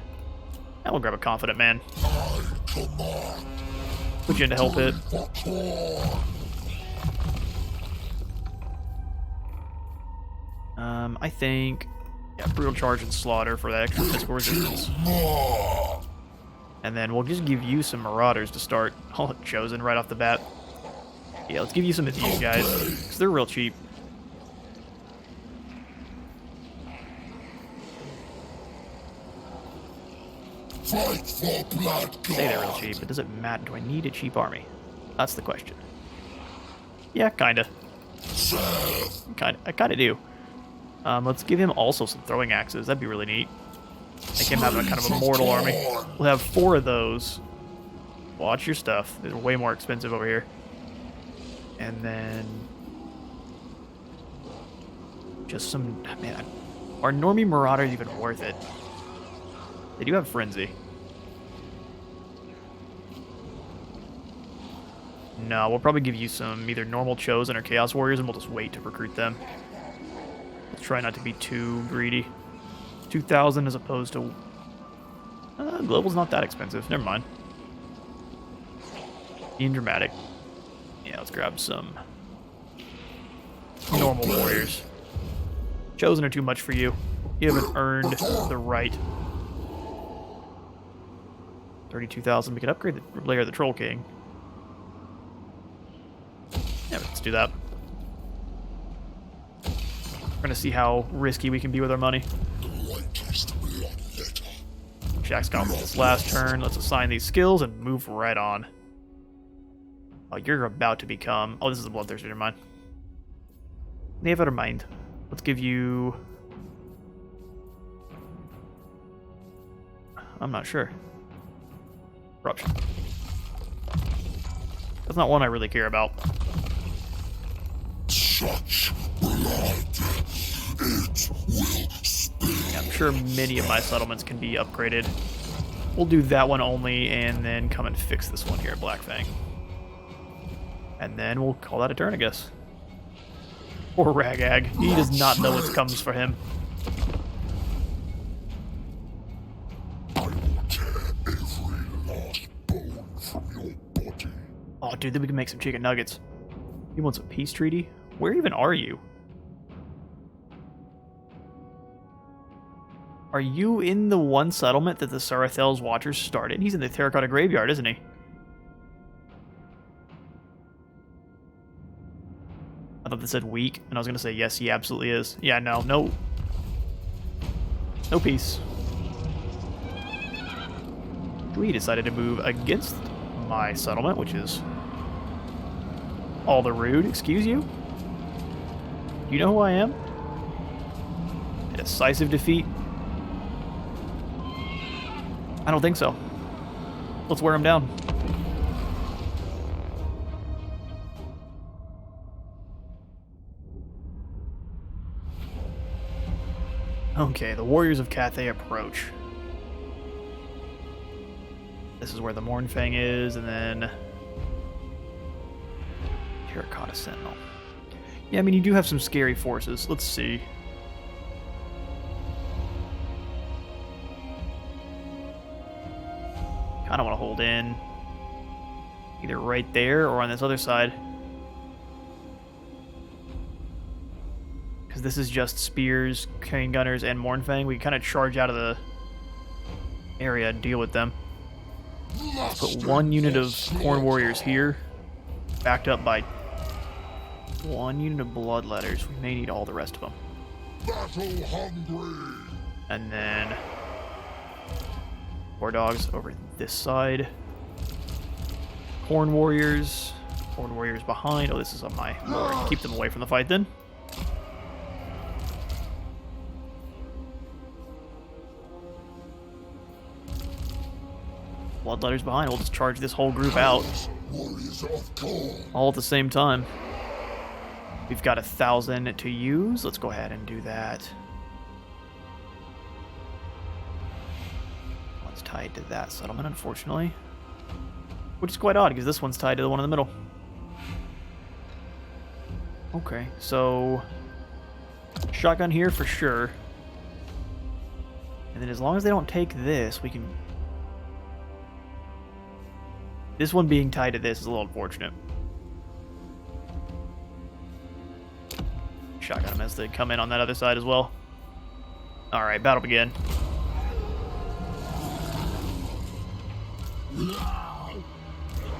Now we'll grab a Confident man. I command. Put you into Hell Pit. For Khorne. I think... Yeah, Brutal Charge and Slaughter for that extra physical resistance. More. And then we'll just give you some Marauders to start. Oh, Chosen right off the bat. Yeah, let's give you some of these guys, because they're real cheap. Fight for blood. Say they're real cheap, but does it matter? Do I need a cheap army? That's the question. Yeah, kinda. Serve. I kinda do. Let's give him also some throwing axes. That'd be really neat. Make him have a kind of a mortal army. We'll have 4 of those. Watch your stuff. They're way more expensive over here. And then... just some... Man, are Normie Marauders even worth it? They do have Frenzy. No, we'll probably give you some either normal Chosen or Chaos Warriors, and we'll just wait to recruit them. Let's try not to be too greedy. 2,000 as opposed to... Global's not that expensive. Never mind. Being dramatic. Yeah, let's grab some normal warriors. Chosen are too much for you. You haven't earned the right. 32,000. We could upgrade the layer of the Troll King. Yeah, let's do that. We're gonna see how risky we can be with our money. Jack's gone with this last turn. Let's assign these skills and move right on. Oh, you're about to become... Oh, this is a Bloodthirster, never mind. Never mind. Let's give you... I'm not sure. Corruption. That's not one I really care about. Such blood. It will spill. Yeah, I'm sure many of my settlements can be upgraded. We'll do that one only, and then come and fix this one here at Blackfang. And then we'll call that a turn, I guess. Poor Ragag. He does not know what comes for him. I will tear every dude, then we can make some chicken nuggets. You want some peace treaty? Where even are you? Are you in the one settlement that the Sarathel's Watchers started? He's in the Terracotta Graveyard, isn't he? I thought that said weak, and I was going to say yes, he absolutely is. Yeah, no. No peace. We decided to move against my settlement, which is all the rude. Excuse you? You know who I am? A decisive defeat? I don't think so. Let's wear him down. Okay, the Warriors of Cathay approach. This is where the Mournfang is, and then Terracotta Sentinel. Yeah, I mean, you do have some scary forces. Let's see. Kind of want to hold in either right there or on this other side. Because this is just spears, cane gunners, and Mournfang. We kind of charge out of the area and deal with them. Let's put one unit of Khorne warriors here, backed up by one unit of bloodletters. We may need all the rest of them. Battle hungry. And then War dogs over this side. Khorne warriors behind. Oh, this is on my board. Keep them away from the fight then. Bloodletters behind. We'll just charge this whole group out Warriors of Khorne. all at the same time. We've got 1,000 to use. Let's go ahead and do that. One's tied to that settlement, unfortunately. Which is quite odd, because this one's tied to the one in the middle. Okay, so shotgun here for sure. And then as long as they don't take this, we can... This one being tied to this is a little unfortunate. Shotgun them as they come in on that other side as well. Alright, battle begin.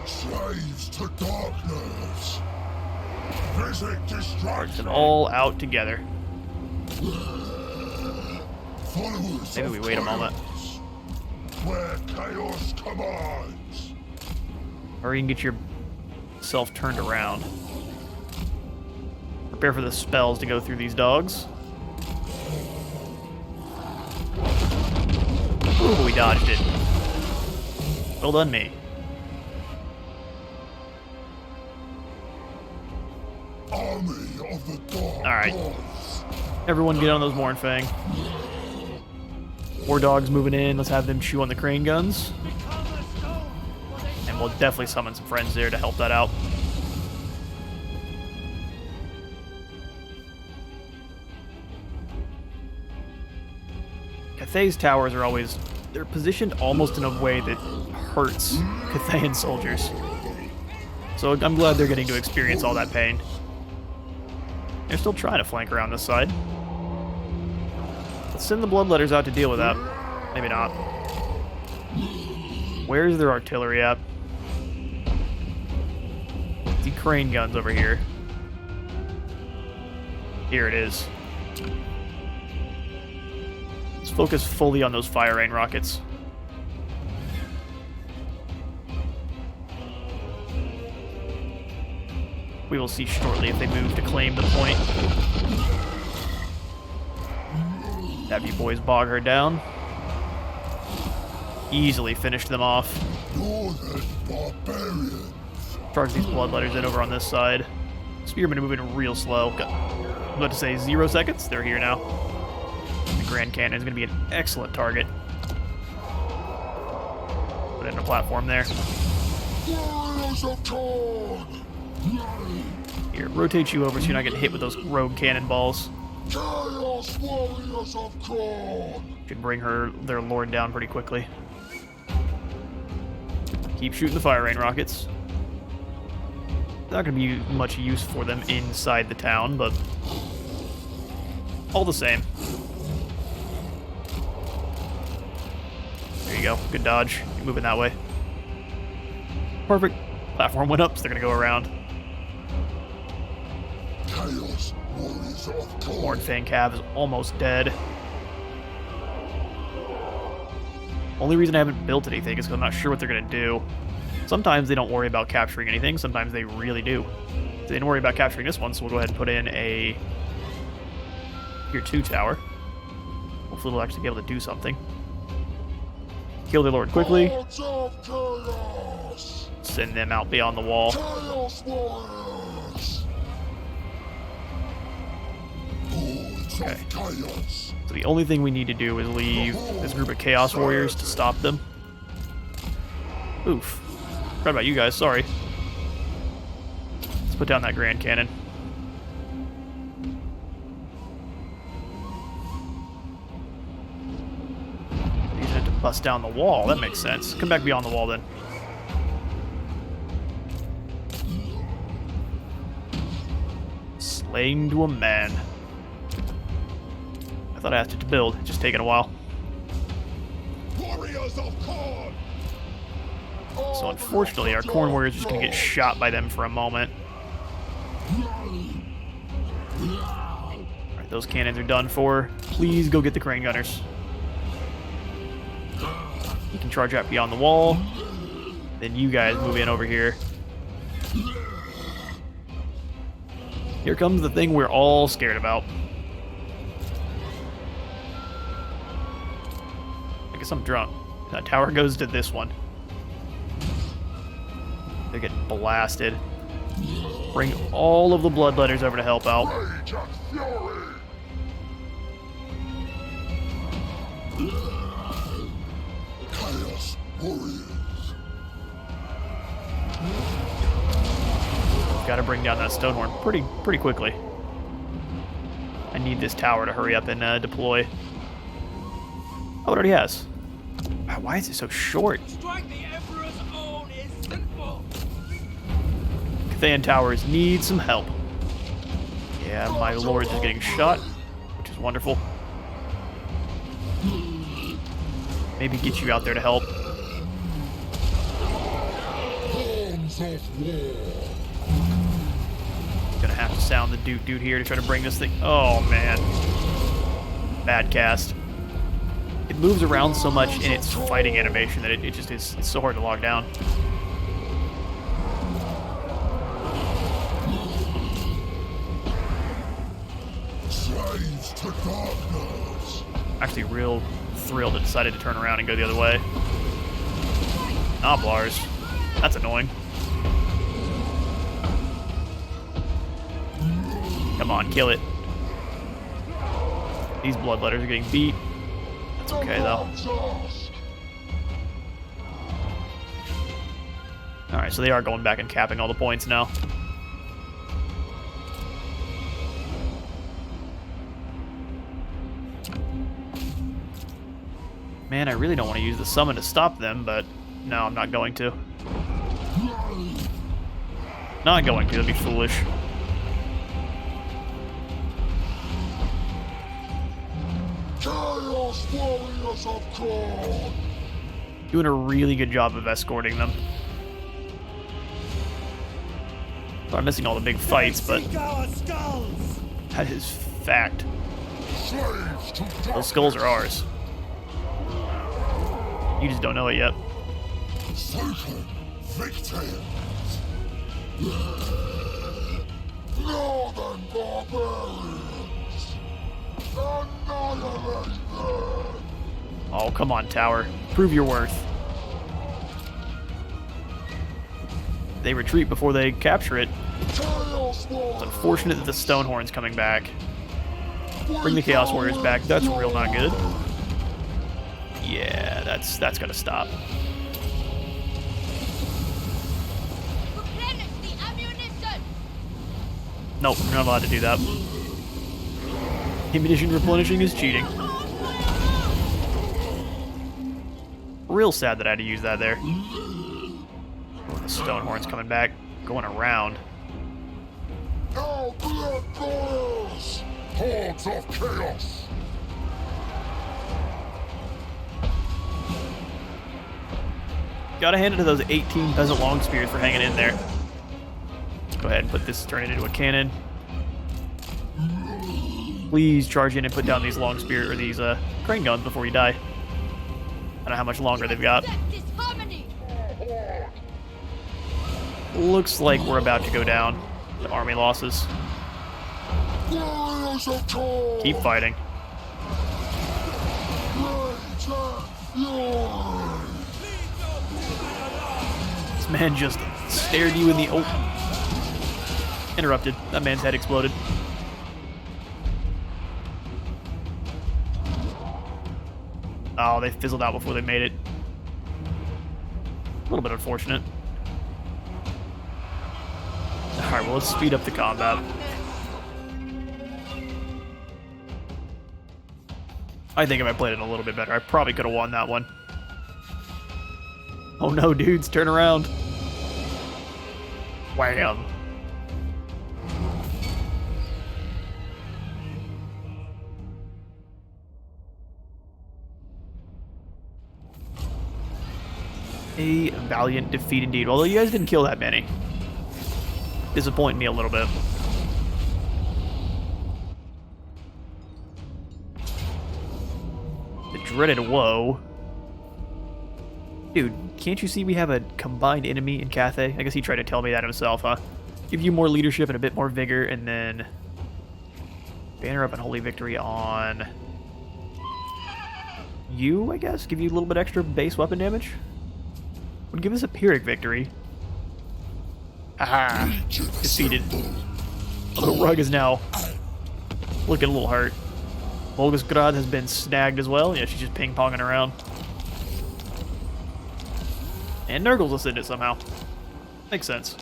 Slaves to darkness. Visit destruction. Them all out together. Followers Maybe of we wait a moment. chaos. Where chaos commands. Or you can get yourself turned around. Prepare for the spells to go through these dogs. Ooh, we dodged it. Well done, me. Army of the dark. Alright. gods. Everyone get on those Mournfang. War dogs moving in. Let's have them chew on the crane guns. And we'll definitely summon some friends there to help that out. Cathay's towers are always... They're positioned almost in a way that hurts Cathayan soldiers. So I'm glad they're getting to experience all that pain. They're still trying to flank around this side. Let's send the bloodletters out to deal with that. Maybe not. Where's their artillery at? The crane guns over here. Here it is. Let's focus fully on those fire rain rockets. We will see shortly if they move to claim the point. Have you boys bog her down. Easily finished them off. Northern barbarians. Charge these bloodletters in over on this side. Spearmen are moving real slow. I'm about to say 0 seconds. They're here now. The Grand Cannon is going to be an excellent target. Put it in a platform there. Warriors of Khorne. Here, rotate you over so you're not getting hit with those rogue cannonballs. Chaos Warriors of Khorne. Should bring their lord down pretty quickly. Keep shooting the fire rain rockets. Not going to be much use for them inside the town, but all the same. There you go. Good dodge. You're moving that way. Perfect. Platform went up, so they're going to go around. Chaos Warriors of Khorne. Hornfang Cav is almost dead. Only reason I haven't built anything is because I'm not sure what they're going to do. Sometimes they don't worry about capturing anything, sometimes they really do. They didn't worry about capturing this one, so we'll go ahead and put in a Tier 2 tower. Hopefully we'll actually be able to do something. Kill their lord quickly. Lords of Chaos. Send them out beyond the wall. Chaos Warriors. Lords Okay. of Chaos. So the only thing we need to do is leave this group of Chaos Warriors to stop them. Oof. Forgot about you guys, sorry. Let's put down that Grand Cannon. Using it to bust down the wall, that makes sense. Come back beyond the wall then. Slain to a man. I thought I asked it to build, it's just taking a while. Warriors of Khorne. So unfortunately, our Khorne Warriors are just going to get shot by them for a moment. Alright, those cannons are done for. Please go get the Crane Gunners. You can charge out beyond the wall. Then you guys move in over here. Here comes the thing we're all scared about. I guess I'm drunk. That tower goes to this one. They're getting blasted. Bring all of the Bloodletters over to help out. Rage and fury. Chaos Warriors. Got to bring down that Stonehorn pretty quickly. I need this tower to hurry up and deploy. Oh, it already has. Wow, why is it so short? Strike the Emperor's own is sinful. Cathayan Towers need some help. Yeah, my lord is getting shot, which is wonderful. Maybe get you out there to help. Horns of War. Gonna have to sound the dude here to try to bring this thing. Oh man, bad cast. It moves around so much in its fighting animation that it just is. It's so hard to log down. Slaves to darkness. Actually, real thrilled it decided to turn around and go the other way. Noblars. That's annoying. Come on, kill it. These Bloodletters are getting beat. That's okay, though. Alright, so they are going back and capping all the points now. Man, I really don't want to use the summon to stop them, but no, I'm not going to. Not going to, that'd be foolish. Chaos Warriors of Khorne. Doing a really good job of escorting them. I'm missing all the big fights, but Seek our skulls. that is fact. Slaves to darkness. Those skulls are ours. You just don't know it yet. Certain victims. Northern barbarians. Annihilate them. Oh, come on, tower. Prove your worth. They retreat before they capture it. Chaos It's Warriors. unfortunate that the Stonehorn's coming back. Bring the Chaos Warriors back. That's real not good. Yeah, that's gonna stop. Replenish the ammunition! Nope, we're not allowed to do that. Ammunition replenishing is cheating. Real sad that I had to use that there. Oh, the Stonehorn's coming back, going around. Our blood boils! Hordes of chaos! Gotta hand it to those 18 peasant long spears for hanging in there. Go ahead and turn it into a cannon. Please charge in and put down these long spear or these crane guns before you die. I don't know how much longer they've got. Looks like we're about to go down. The army losses. Warriors of Khorne! Keep fighting. This man just stared you in the... Oh. Interrupted. That man's head exploded. Oh, they fizzled out before they made it. A little bit unfortunate. Alright, well, let's speed up the combat. I think if I played it a little bit better, I probably could have won that one. Oh no, dudes, turn around. Wham. A valiant defeat indeed. Although you guys didn't kill that many. Disappointing me a little bit. The dreaded woe. Dude, can't you see we have a combined enemy in Cathay? I guess he tried to tell me that himself, huh? Give you more leadership and a bit more vigor, and then banner up and holy victory on you, I guess? Give you a little bit extra base weapon damage? Would give us a Pyrrhic victory. Aha! Defeated. The rug is now looking a little hurt. Volgasgrad has been snagged as well. Yeah, she's just ping-ponging around. And Nurgle's us in it somehow. Makes sense.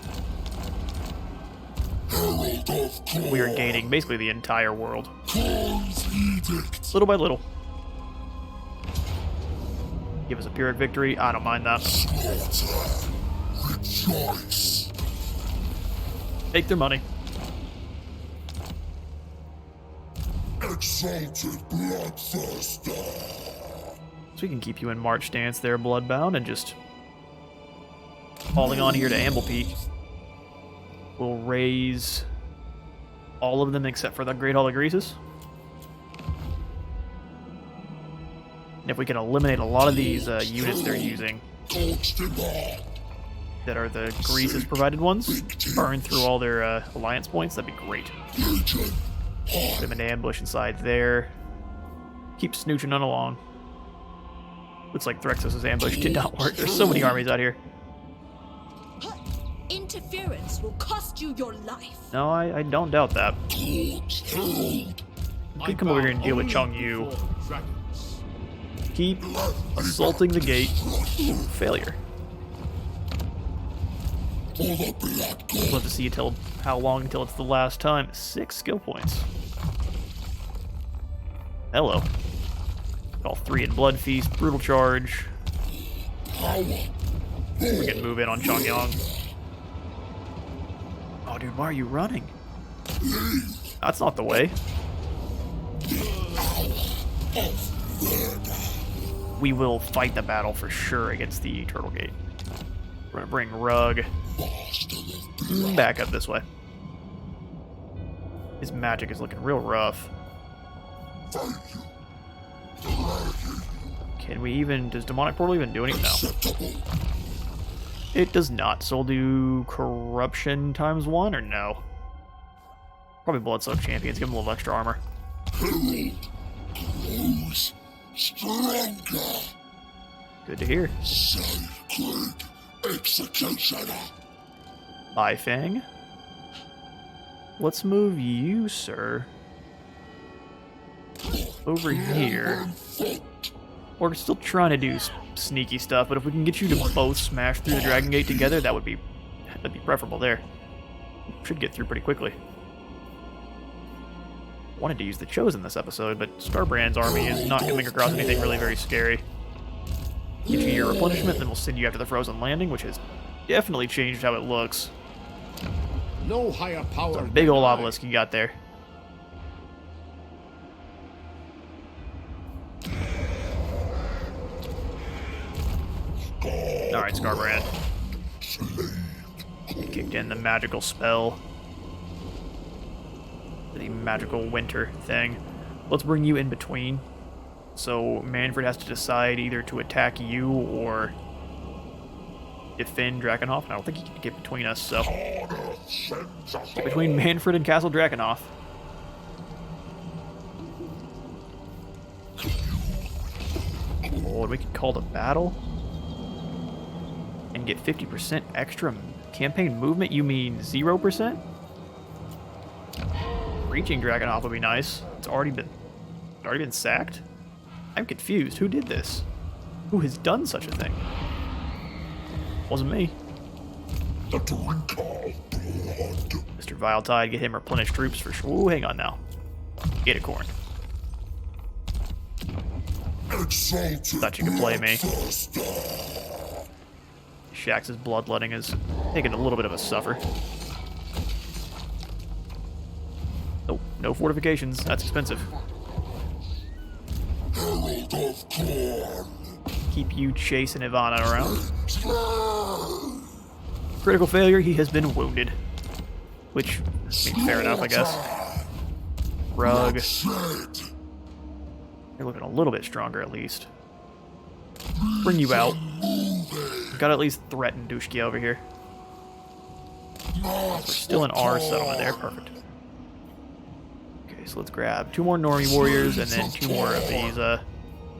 We are gaining basically the entire world. Little by little. Give us a Pyrrhic victory. I don't mind that. Rejoice. Take their money. Exalted bloodthirster. So we can keep you in march stance there, Bloodbound, and just falling on here to Amblepeak. We'll raise all of them except for the Great Hall of Greases. And if we can eliminate a lot of these units they're using that are the Greases provided ones, burn through all their alliance points, that'd be great. Put them in ambush inside there. Keep snooching on along. Looks like Threxus' ambush did not work. There's so many armies out here. Interference will cost you your life. No, I don't doubt that. You could come over here and deal with Chung Yu. Keep assaulting the gate. Ooh, failure. We'll have to see how long until it's the last time. 6 skill points. Hello. All 3 in Blood Feast, Brutal Charge. We can move in on Chongyang. Oh, dude, why are you running? That's not the way. We will fight the battle for sure against the Turtle Gate. We're gonna bring Rug back up this way. His magic is looking real rough. Can we even... Does Demonic Portal even do anything? No. It does not. So we'll do Corruption ×1 or no? Probably Bloodsoaked Champions. Give him a little extra armor. Stronger. Good to hear. Sacred executioner. Bye, Fang. Let's move you, sir, over here. We're still trying to do sneaky stuff, but if we can get you to both smash through the Dragon Gate together, that'd be preferable there. Should get through pretty quickly. Wanted to use the Chosen this episode, but Starbrand's army is not coming across anything really very scary. Get you your replenishment, then we'll send you after the Frozen Landing, which has definitely changed how it looks. No higher power. Big ol' obelisk you got there. Alright, Scarbrand. Kicked in the magical spell. The magical winter thing. Let's bring you in between. So Manfred has to decide either to attack you or defend Drakenhof. And I don't think he can get between us, so get between Manfred and Castle Drakenhof. Oh, and we can call the battle and get 50% extra campaign movement. You mean 0%? Reaching Drakenhof would be nice. It's already been sacked. I'm confused. Who did this? Who has done such a thing? Wasn't me. Mr. Viletide, get him replenished troops for sure. Ooh, hang on now. Gate of Khorne. Thought you could play me. Shax's bloodletting is taking a little bit of a suffer. Oh, no fortifications. That's expensive. Herald of Khorne. Keep you chasing Ivana around. Critical failure, he has been wounded. Which, I mean, fair enough, I guess. Rug. You're looking a little bit stronger, at least. Bring you out. Gotta at least threaten Dushkia over here. We're still in our settlement there, perfect. Okay, so let's grab 2 more Normie warriors and then 2 more of these,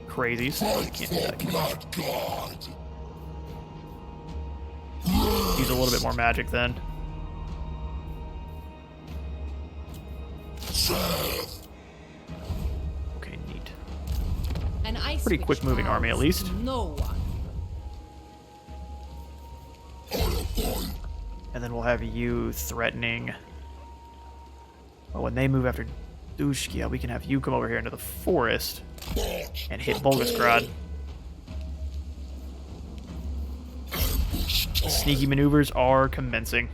crazies. Oh, you can't do that, can you? Use a little bit more magic then. Okay, neat. An ice Pretty quick moving army, at least. No one. And then we'll have you threatening. Oh, when they move after Dushkia, we can have you come over here into the forest and hit Volgograd. Sneaky maneuvers are commencing.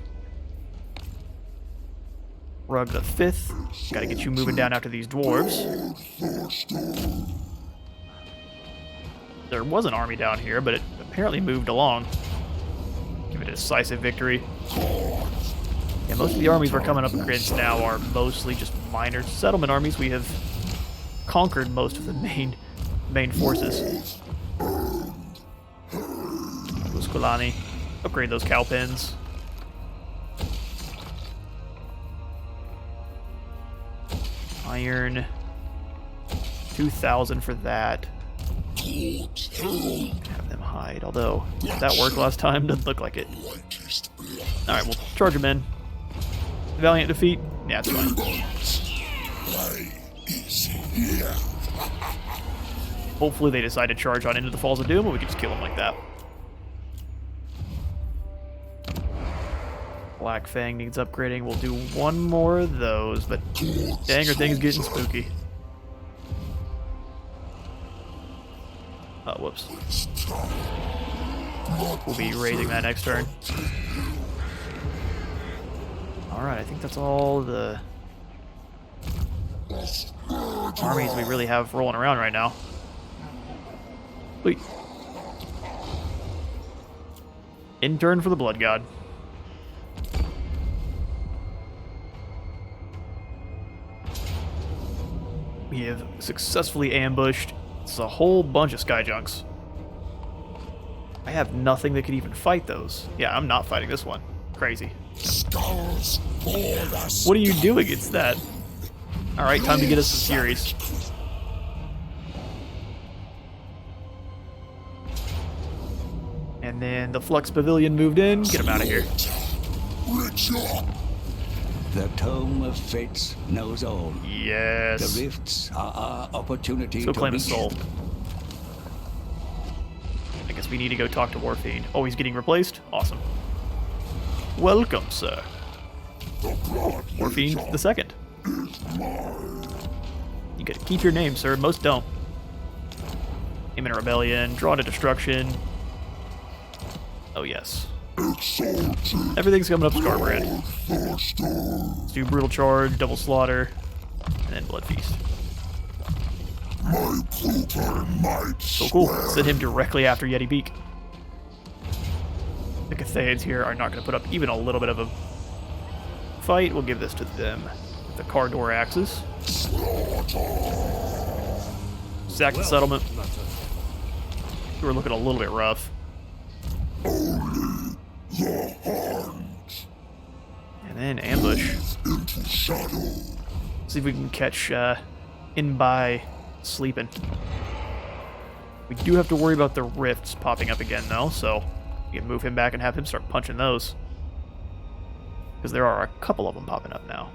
Rug the 5th. Gotta get you moving down after these dwarves. There was an army down here, but it apparently moved along. Give it a decisive victory. Yeah, most of the armies we're coming up against now are mostly just minor settlement armies. We have conquered most of the main forces. Uskulani. Upgrade those cow pens. Iron. 2,000 for that. Have them hide, although did that worked last time? Doesn't look like it. Alright, we'll charge them in. Valiant defeat? Yeah, it's fine. Hopefully they decide to charge on into the Falls of Doom, and we can just kill them like that. Black Fang needs upgrading. We'll do 1 more of those, but dang, our thing's getting spooky. Oh, whoops. We'll be raising that next turn. Alright, I think that's all the armies we really have rolling around right now. Wait. In turn for the Blood God. We have successfully ambushed. It's a whole bunch of Skyjunks. I have nothing that could even fight those. Yeah, I'm not fighting this one. Crazy. What are you doing against that? Alright, time to get us some Furies. And then the Flux Pavilion moved in. Get him out of here. The Tome of Fates knows all. Yes. The rifts are our opportunity Let's go to claim reach his soul. I guess we need to go talk to Warfiend. Oh, he's getting replaced? Awesome. Welcome, sir. Warfiend the Second. You gotta keep your name, sir. Most don't. Aim in a rebellion, draw to destruction. Oh, yes. Exalted Everything's coming up Scarbrand. Thirster. Let's do Brutal Charge, Double Slaughter, and then Blood Feast. My brutal might So cool. swear. Send him directly after Yeti Beak. The Cathayans here are not going to put up even a little bit of a fight. We'll give this to them with the Cardor axes. Sack the settlement. We're looking a little bit rough. Only the horns And then ambush. into shadow. See if we can catch in by sleeping. We do have to worry about the rifts popping up again, though, so we can move him back and have him start punching those. Because there are a couple of them popping up now.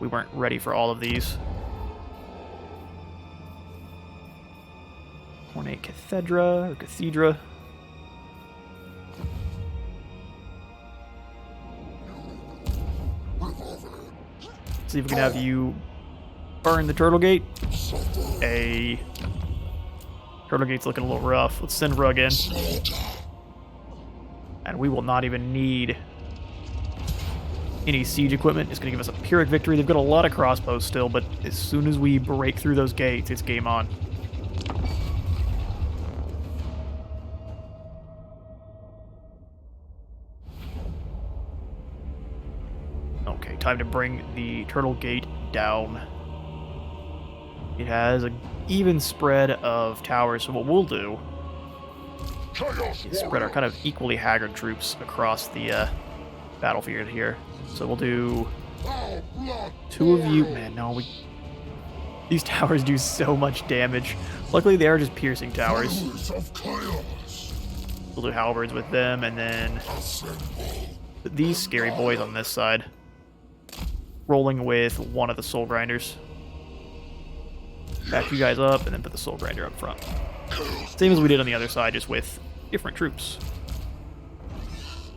We weren't ready for all of these. Ornate Cathedra, or Cathedra. See if we can have you burn the Turtle Gate. Turtle Gate's looking a little rough. Let's send Rug in. And we will not even need any siege equipment. It's going to give us a Pyrrhic victory. They've got a lot of crossbows still, but as soon as we break through those gates, it's game on. Okay, time to bring the Turtle Gate down. It has an even spread of towers, so what we'll do Chaos is spread our kind of equally haggard troops across the battlefield here. So we'll do Our blood 2 of you. Man, no, these towers do so much damage. Luckily, they are just piercing towers. warriors of chaos. We'll do halberds with them, and then Assemble. put these scary boys on this side, rolling with one of the soul grinders. Back you guys up, and then put the soul grinder up front. Same as we did on the other side, just with different troops.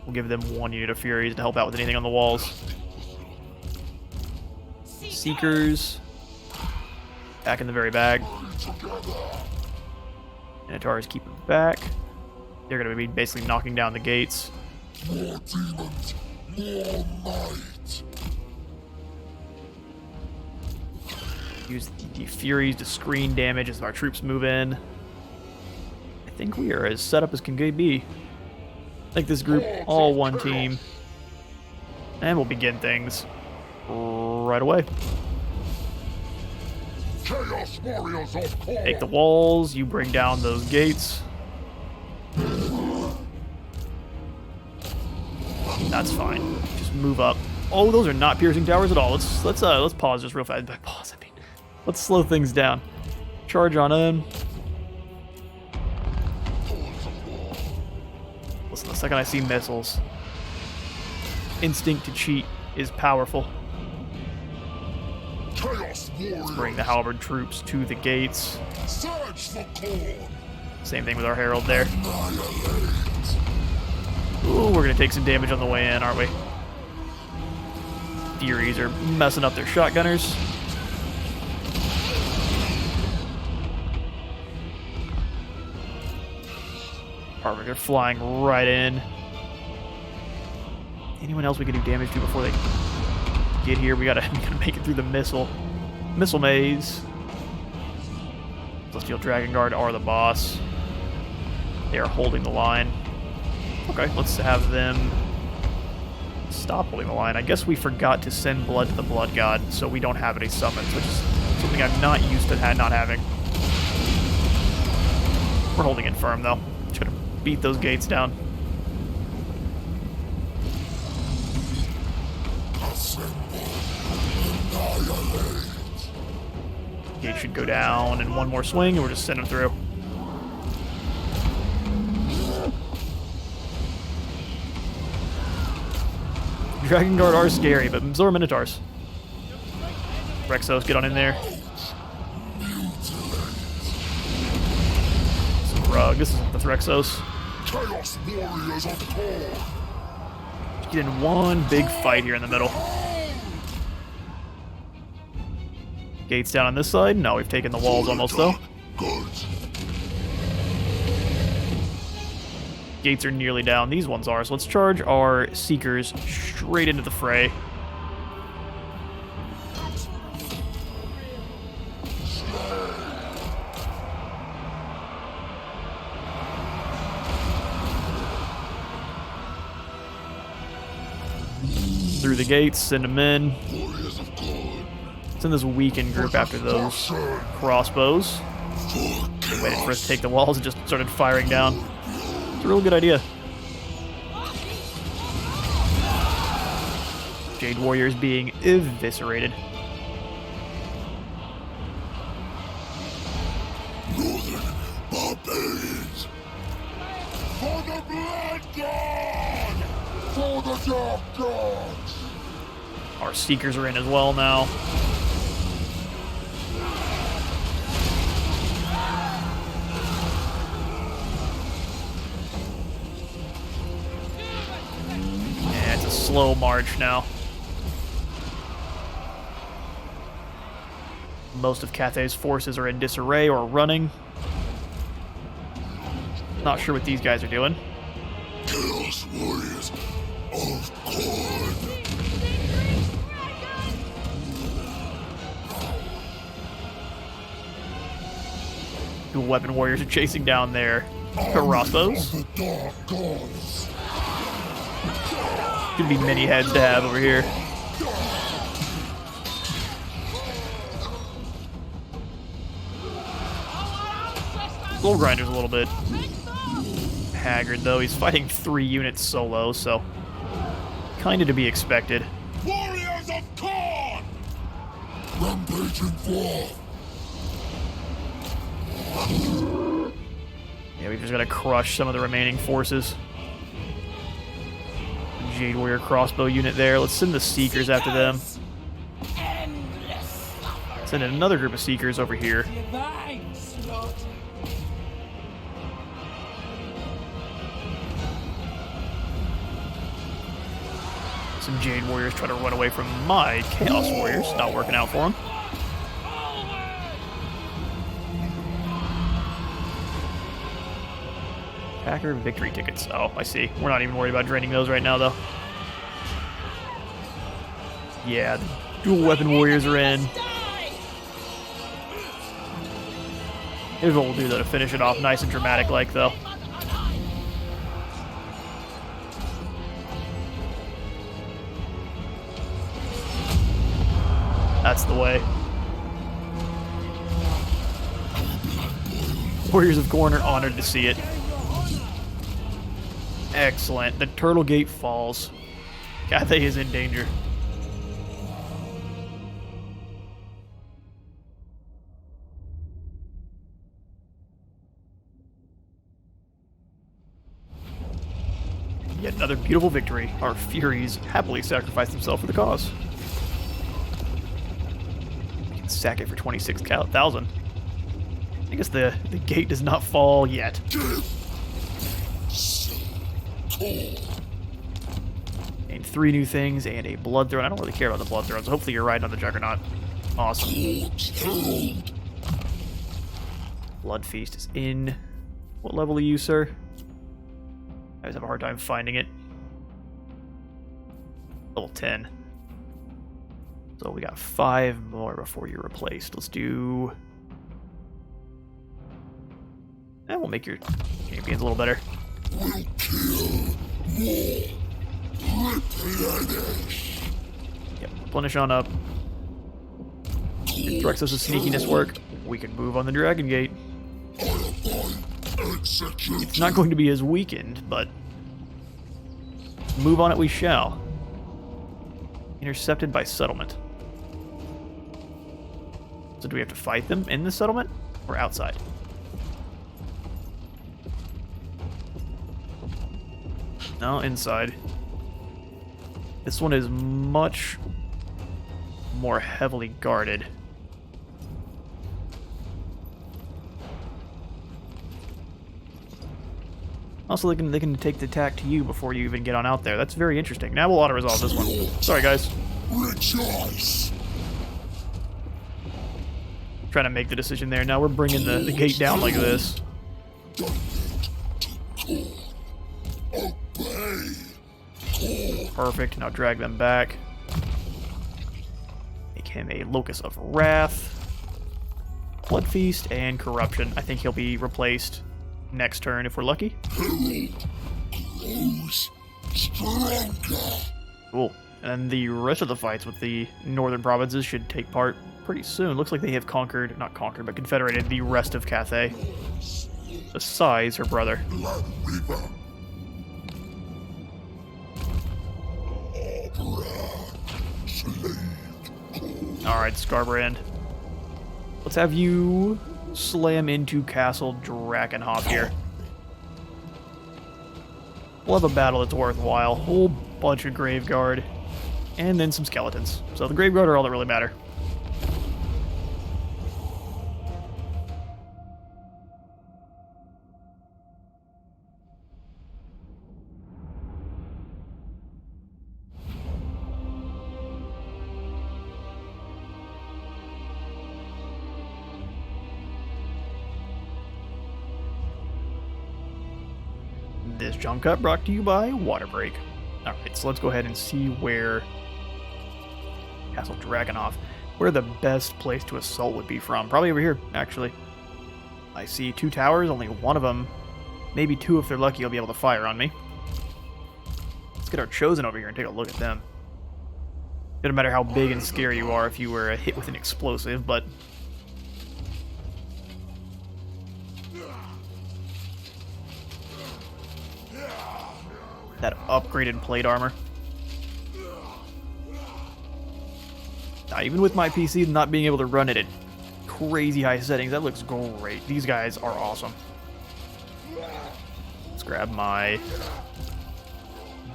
We'll give them 1 unit of Furies to help out with anything on the walls. Seekers. Back in the very bag. Minotaurs keep it back. They're going to be basically knocking down the gates. More demons, more might. Use the Furies to screen damage as our troops move in. I think we are as set up as can be. Like this group, all one team. And we'll begin things right away. Chaos warriors of Khorne. Take the walls, you bring down those gates. That's fine. Just move up. Oh, those are not piercing towers at all. Let's pause just real fast. By pause, I mean, let's slow things down. Charge on in. Listen, the second I see missiles, instinct to cheat is powerful. Chaos warriors. Bring the halberd troops to the gates. Search for Khorne. Same thing with our herald there. Annihilate. Ooh, we're gonna take some damage on the way in, aren't we? Furies are messing up their shotgunners. Perfect, they're flying right in. Anyone else we can do damage to before they get here? We gotta make it through the missile maze. Celestial Dragon Guard are the boss. They are holding the line. Okay, let's have them stop holding the line. I guess we forgot to send blood to the Blood God, so we don't have any summons, which is something I'm not used to not having. We're holding it firm, though. Just gonna beat those gates down. Gate should go down in one more swing, and we're just sending them through. Dragon Guard are scary, but so are Minotaurs. Rexos, get on in there. Some Rug, this isn't the Rexos. Chaos warriors of Khorne. Get in one big fight here in the middle. Gates down on this side. No, we've taken the walls almost, though. Good. Gates are nearly down. These ones are. So let's charge our Seekers straight into the fray. Through the gates, send them in. Warriors of Khorne. Send this weakened group after those crossbows. Waited for us to take the walls and just started firing down. It's a real good idea. Jade Warriors being eviscerated. Northern barbarians. For the Blood God! For the Dark Gods! Our Seekers are in as well now. Yeah, it's a slow march now. Most of Cathay's forces are in disarray or running. Not sure what these guys are doing. Chaos Warriors of Khorne. Dual weapon warriors are chasing down their crossbows. Of the Dark Gods. Gonna be many heads to have over here. Soul Grinder's a little bit haggard, though. He's fighting 3 units solo, so kind of to be expected. Warriors of Khorne! Rampaging forth. Yeah, we've just got to crush some of the remaining forces. Jade Warrior crossbow unit there. Let's send the Seekers after them. Send in another group of Seekers over here. Some Jade Warriors try to run away from my Chaos Warriors. Not working out for them. Packer victory tickets. Oh, I see. We're not even worried about draining those right now, though. Yeah, the dual weapon warriors are in. Here's what we'll do, though, to finish it off nice and dramatic like, though. That's the way. Warriors of Khorne are honored to see it. Excellent. The Turtle Gate falls. Cathay is in danger. Yet another beautiful victory. Our Furies happily sacrificed themselves for the cause. We can sack it for 26,000. I guess the gate does not fall yet. And 3 new things and a Blood Throne. I don't really care about the Blood Throne, so hopefully you're riding on the Juggernaut. Awesome. Blood Feast is in. What level are you, sir? I always have a hard time finding it. Level 10. So we got 5 more before you're replaced. Let's do... And we'll make your champions a little better. Will kill more. Replenish. Yep, replenish on up. If Drexos' sneakiness work, we can move on the Dragon Gate. It's not going to be as weakened, but move on it we shall. Intercepted by settlement. So do we have to fight them in the settlement or outside? No, inside. This one is much more heavily guarded. Also, they can take the attack to you before you even get on out there. That's very interesting. Now we'll auto-resolve this one. Sorry, guys. Rejoice. Trying to make the decision there. Now we're bringing the gate down like this. Perfect. Now drag them back. Make him a Locus of Wrath. Blood Feast and Corruption. I think he'll be replaced next turn if we're lucky. Grows stronger. Cool. And the rest of the fights with the northern provinces should take part pretty soon. Looks like they have conquered, not conquered, but confederated the rest of Cathay. Besides her brother. Blood River. Alright, Scarbrand. Let's have you slam into Castle Drakenhof here. We'll have a battle that's worthwhile. Whole bunch of Graveguard. And then some skeletons. So the Graveguard are all that really matter. This jump cut brought to you by Water Break. Alright, so let's go ahead and see where Castle Drakenhof, where the best place to assault would be from. Probably over here, actually. I see 2 towers, only one of them, maybe 2 if they're lucky, will be able to fire on me. Let's get our Chosen over here and take a look at them. Doesn't matter how big and scary you are if you were hit with an explosive, but that upgraded plate armor. Now, even with my PC not being able to run it at crazy high settings, that looks great. These guys are awesome. Let's grab my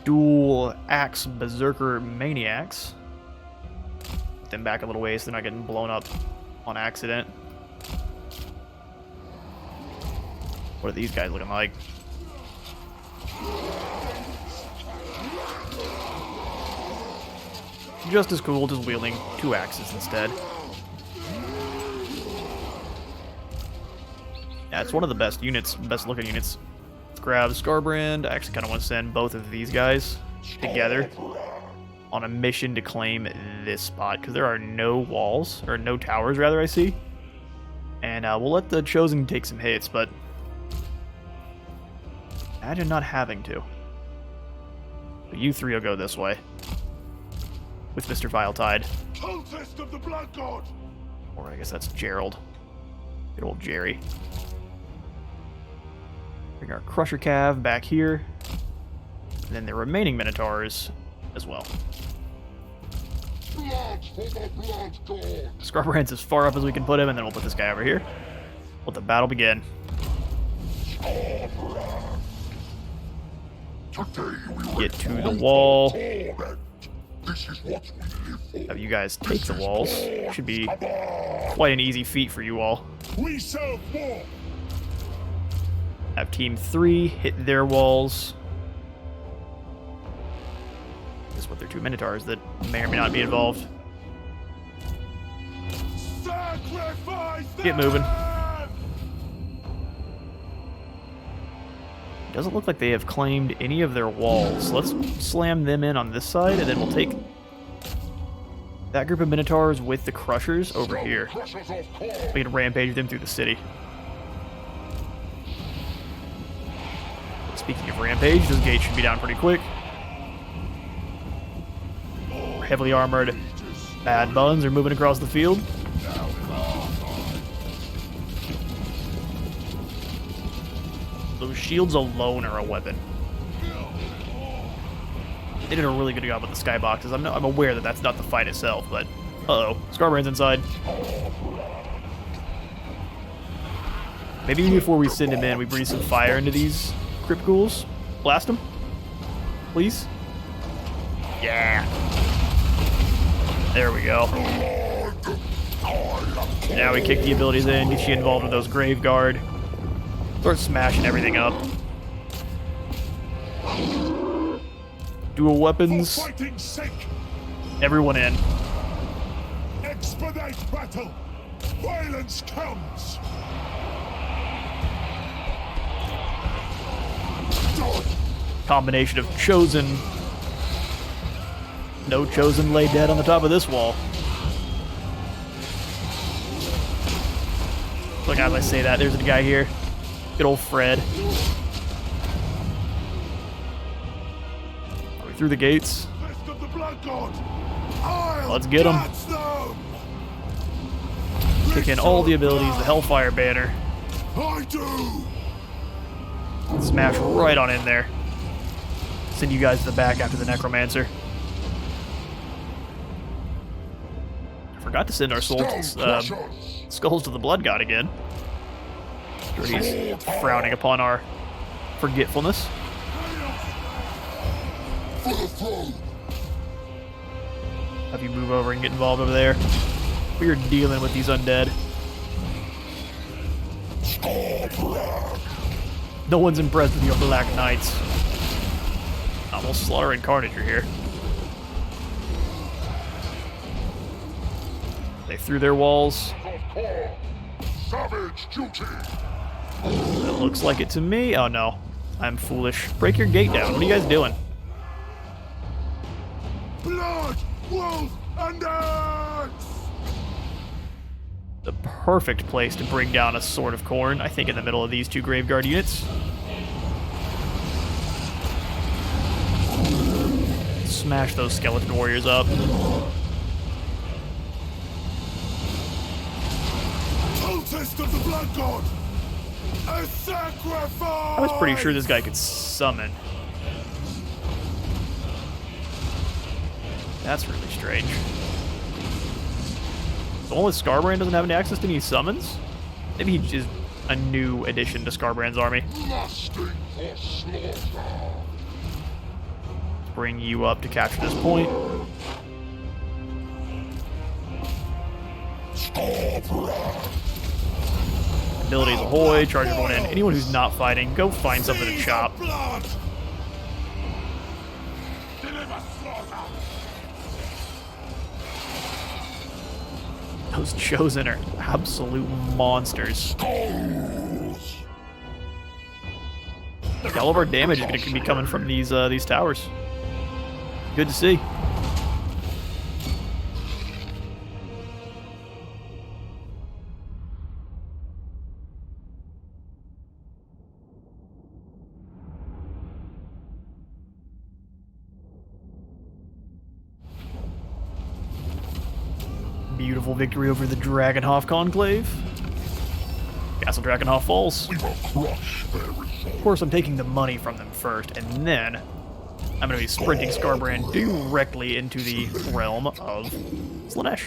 dual axe berserker maniacs. Put them back a little ways so they're not getting blown up on accident. What are these guys looking like? Just as cool, just wielding 2 axes instead. Yeah, it's one of the best units, best looking units. Let's grab Scarbrand. I actually kind of want to send both of these guys together on a mission to claim this spot, because there are no walls, or no towers rather, I see. And we'll let the Chosen take some hits, but imagine not having to. But you 3 will go this way. With Mr. Viletide. Cultist of the Blood God. Or I guess that's Gerald. Good old Jerry. Bring our Crusher Cav back here. And then the remaining Minotaurs as well. Blood for the Blood God. Scarbrand's as far up as we can put him, and then we'll put this guy over here. Let the battle begin. Get to the wall. This is what we live for. Have you guys take the walls. Should be quite an easy feat for you all. We serve war. Have Team 3 hit their walls. This is what they're 2 Minotaurs that may or may not be involved. Sacrifice Get moving. them! Doesn't look like they have claimed any of their walls. Let's slam them in on this side, and then we'll take that group of Minotaurs with the Crushers over here. Crushers of Khorne. We can rampage them through the city. Speaking of rampage, this gate should be down pretty quick. Heavily armored Bad Buns are moving across the field. Those shields alone are a weapon. They did a really good job with the skyboxes. I'm aware that that's not the fight itself, but uh-oh, Scarbrand's inside. Maybe before we send him in, we breathe some fire into these Crypt Ghouls. Blast them, please. Yeah. There we go. Now we kick the abilities in, get you involved with those Graveguard. Start smashing everything up. Dual weapons. For fighting's sake, Everyone in. expedite battle. Violence comes. Combination of Chosen No chosen lay dead on the top of this wall. Look, as I say that, there's a guy here. Good old Fred. Are we through the gates? Fist of the Blood God! I'll Let's get 'em. dance them! Kick in all the abilities, the Hellfire Banner. I do! Smash right on in there. Send you guys to the back after the Necromancer. Forgot to send our skulls to the Blood God again. Sure, he's frowning upon our forgetfulness. For the throne! Have you move over and get involved over there. We are dealing with these undead. No one's impressed with your Black Knights. Almost Slaughter and Carnage are here. They threw their walls. Of Khorne! Savage duty! It looks like it to me. Oh no, I'm foolish. Break your gate down. What are you guys doing? Blood, wolf, and axe! The perfect place to bring down a Sword of Khorne, I think, in the middle of these two Graveguard units. Smash those skeleton warriors up. Cultist of the Blood God! A sacrifice! I was pretty sure this guy could summon. That's really strange. The one with Scarbrand doesn't have any access to any summons? Maybe he's just a new addition to Scarbrand's army. Lusting for slaughter! Bring you up to capture this point. Abilities ahoy, charge everyone in. Anyone who's not fighting, go find something to chop. Blood! Deliver slaughter! Those Chosen are absolute monsters. Skulls! Look, all of our damage is going to be coming from these towers. Good to see. Beautiful victory over the Dragonhof Conclave. Castle Dragonhof falls. We will crush their resolve. Of course, I'm taking the money from them first, and then I'm going to be sprinting Scarbrand directly into the realm of Slaanesh.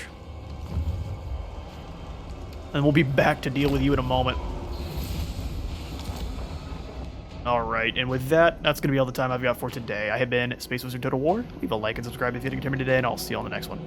And we'll be back to deal with you in a moment. Alright, and with that, that's going to be all the time I've got for today. I have been Space Wizard Total War. Leave a like and subscribe if you didn't come in today, and I'll see you on the next one.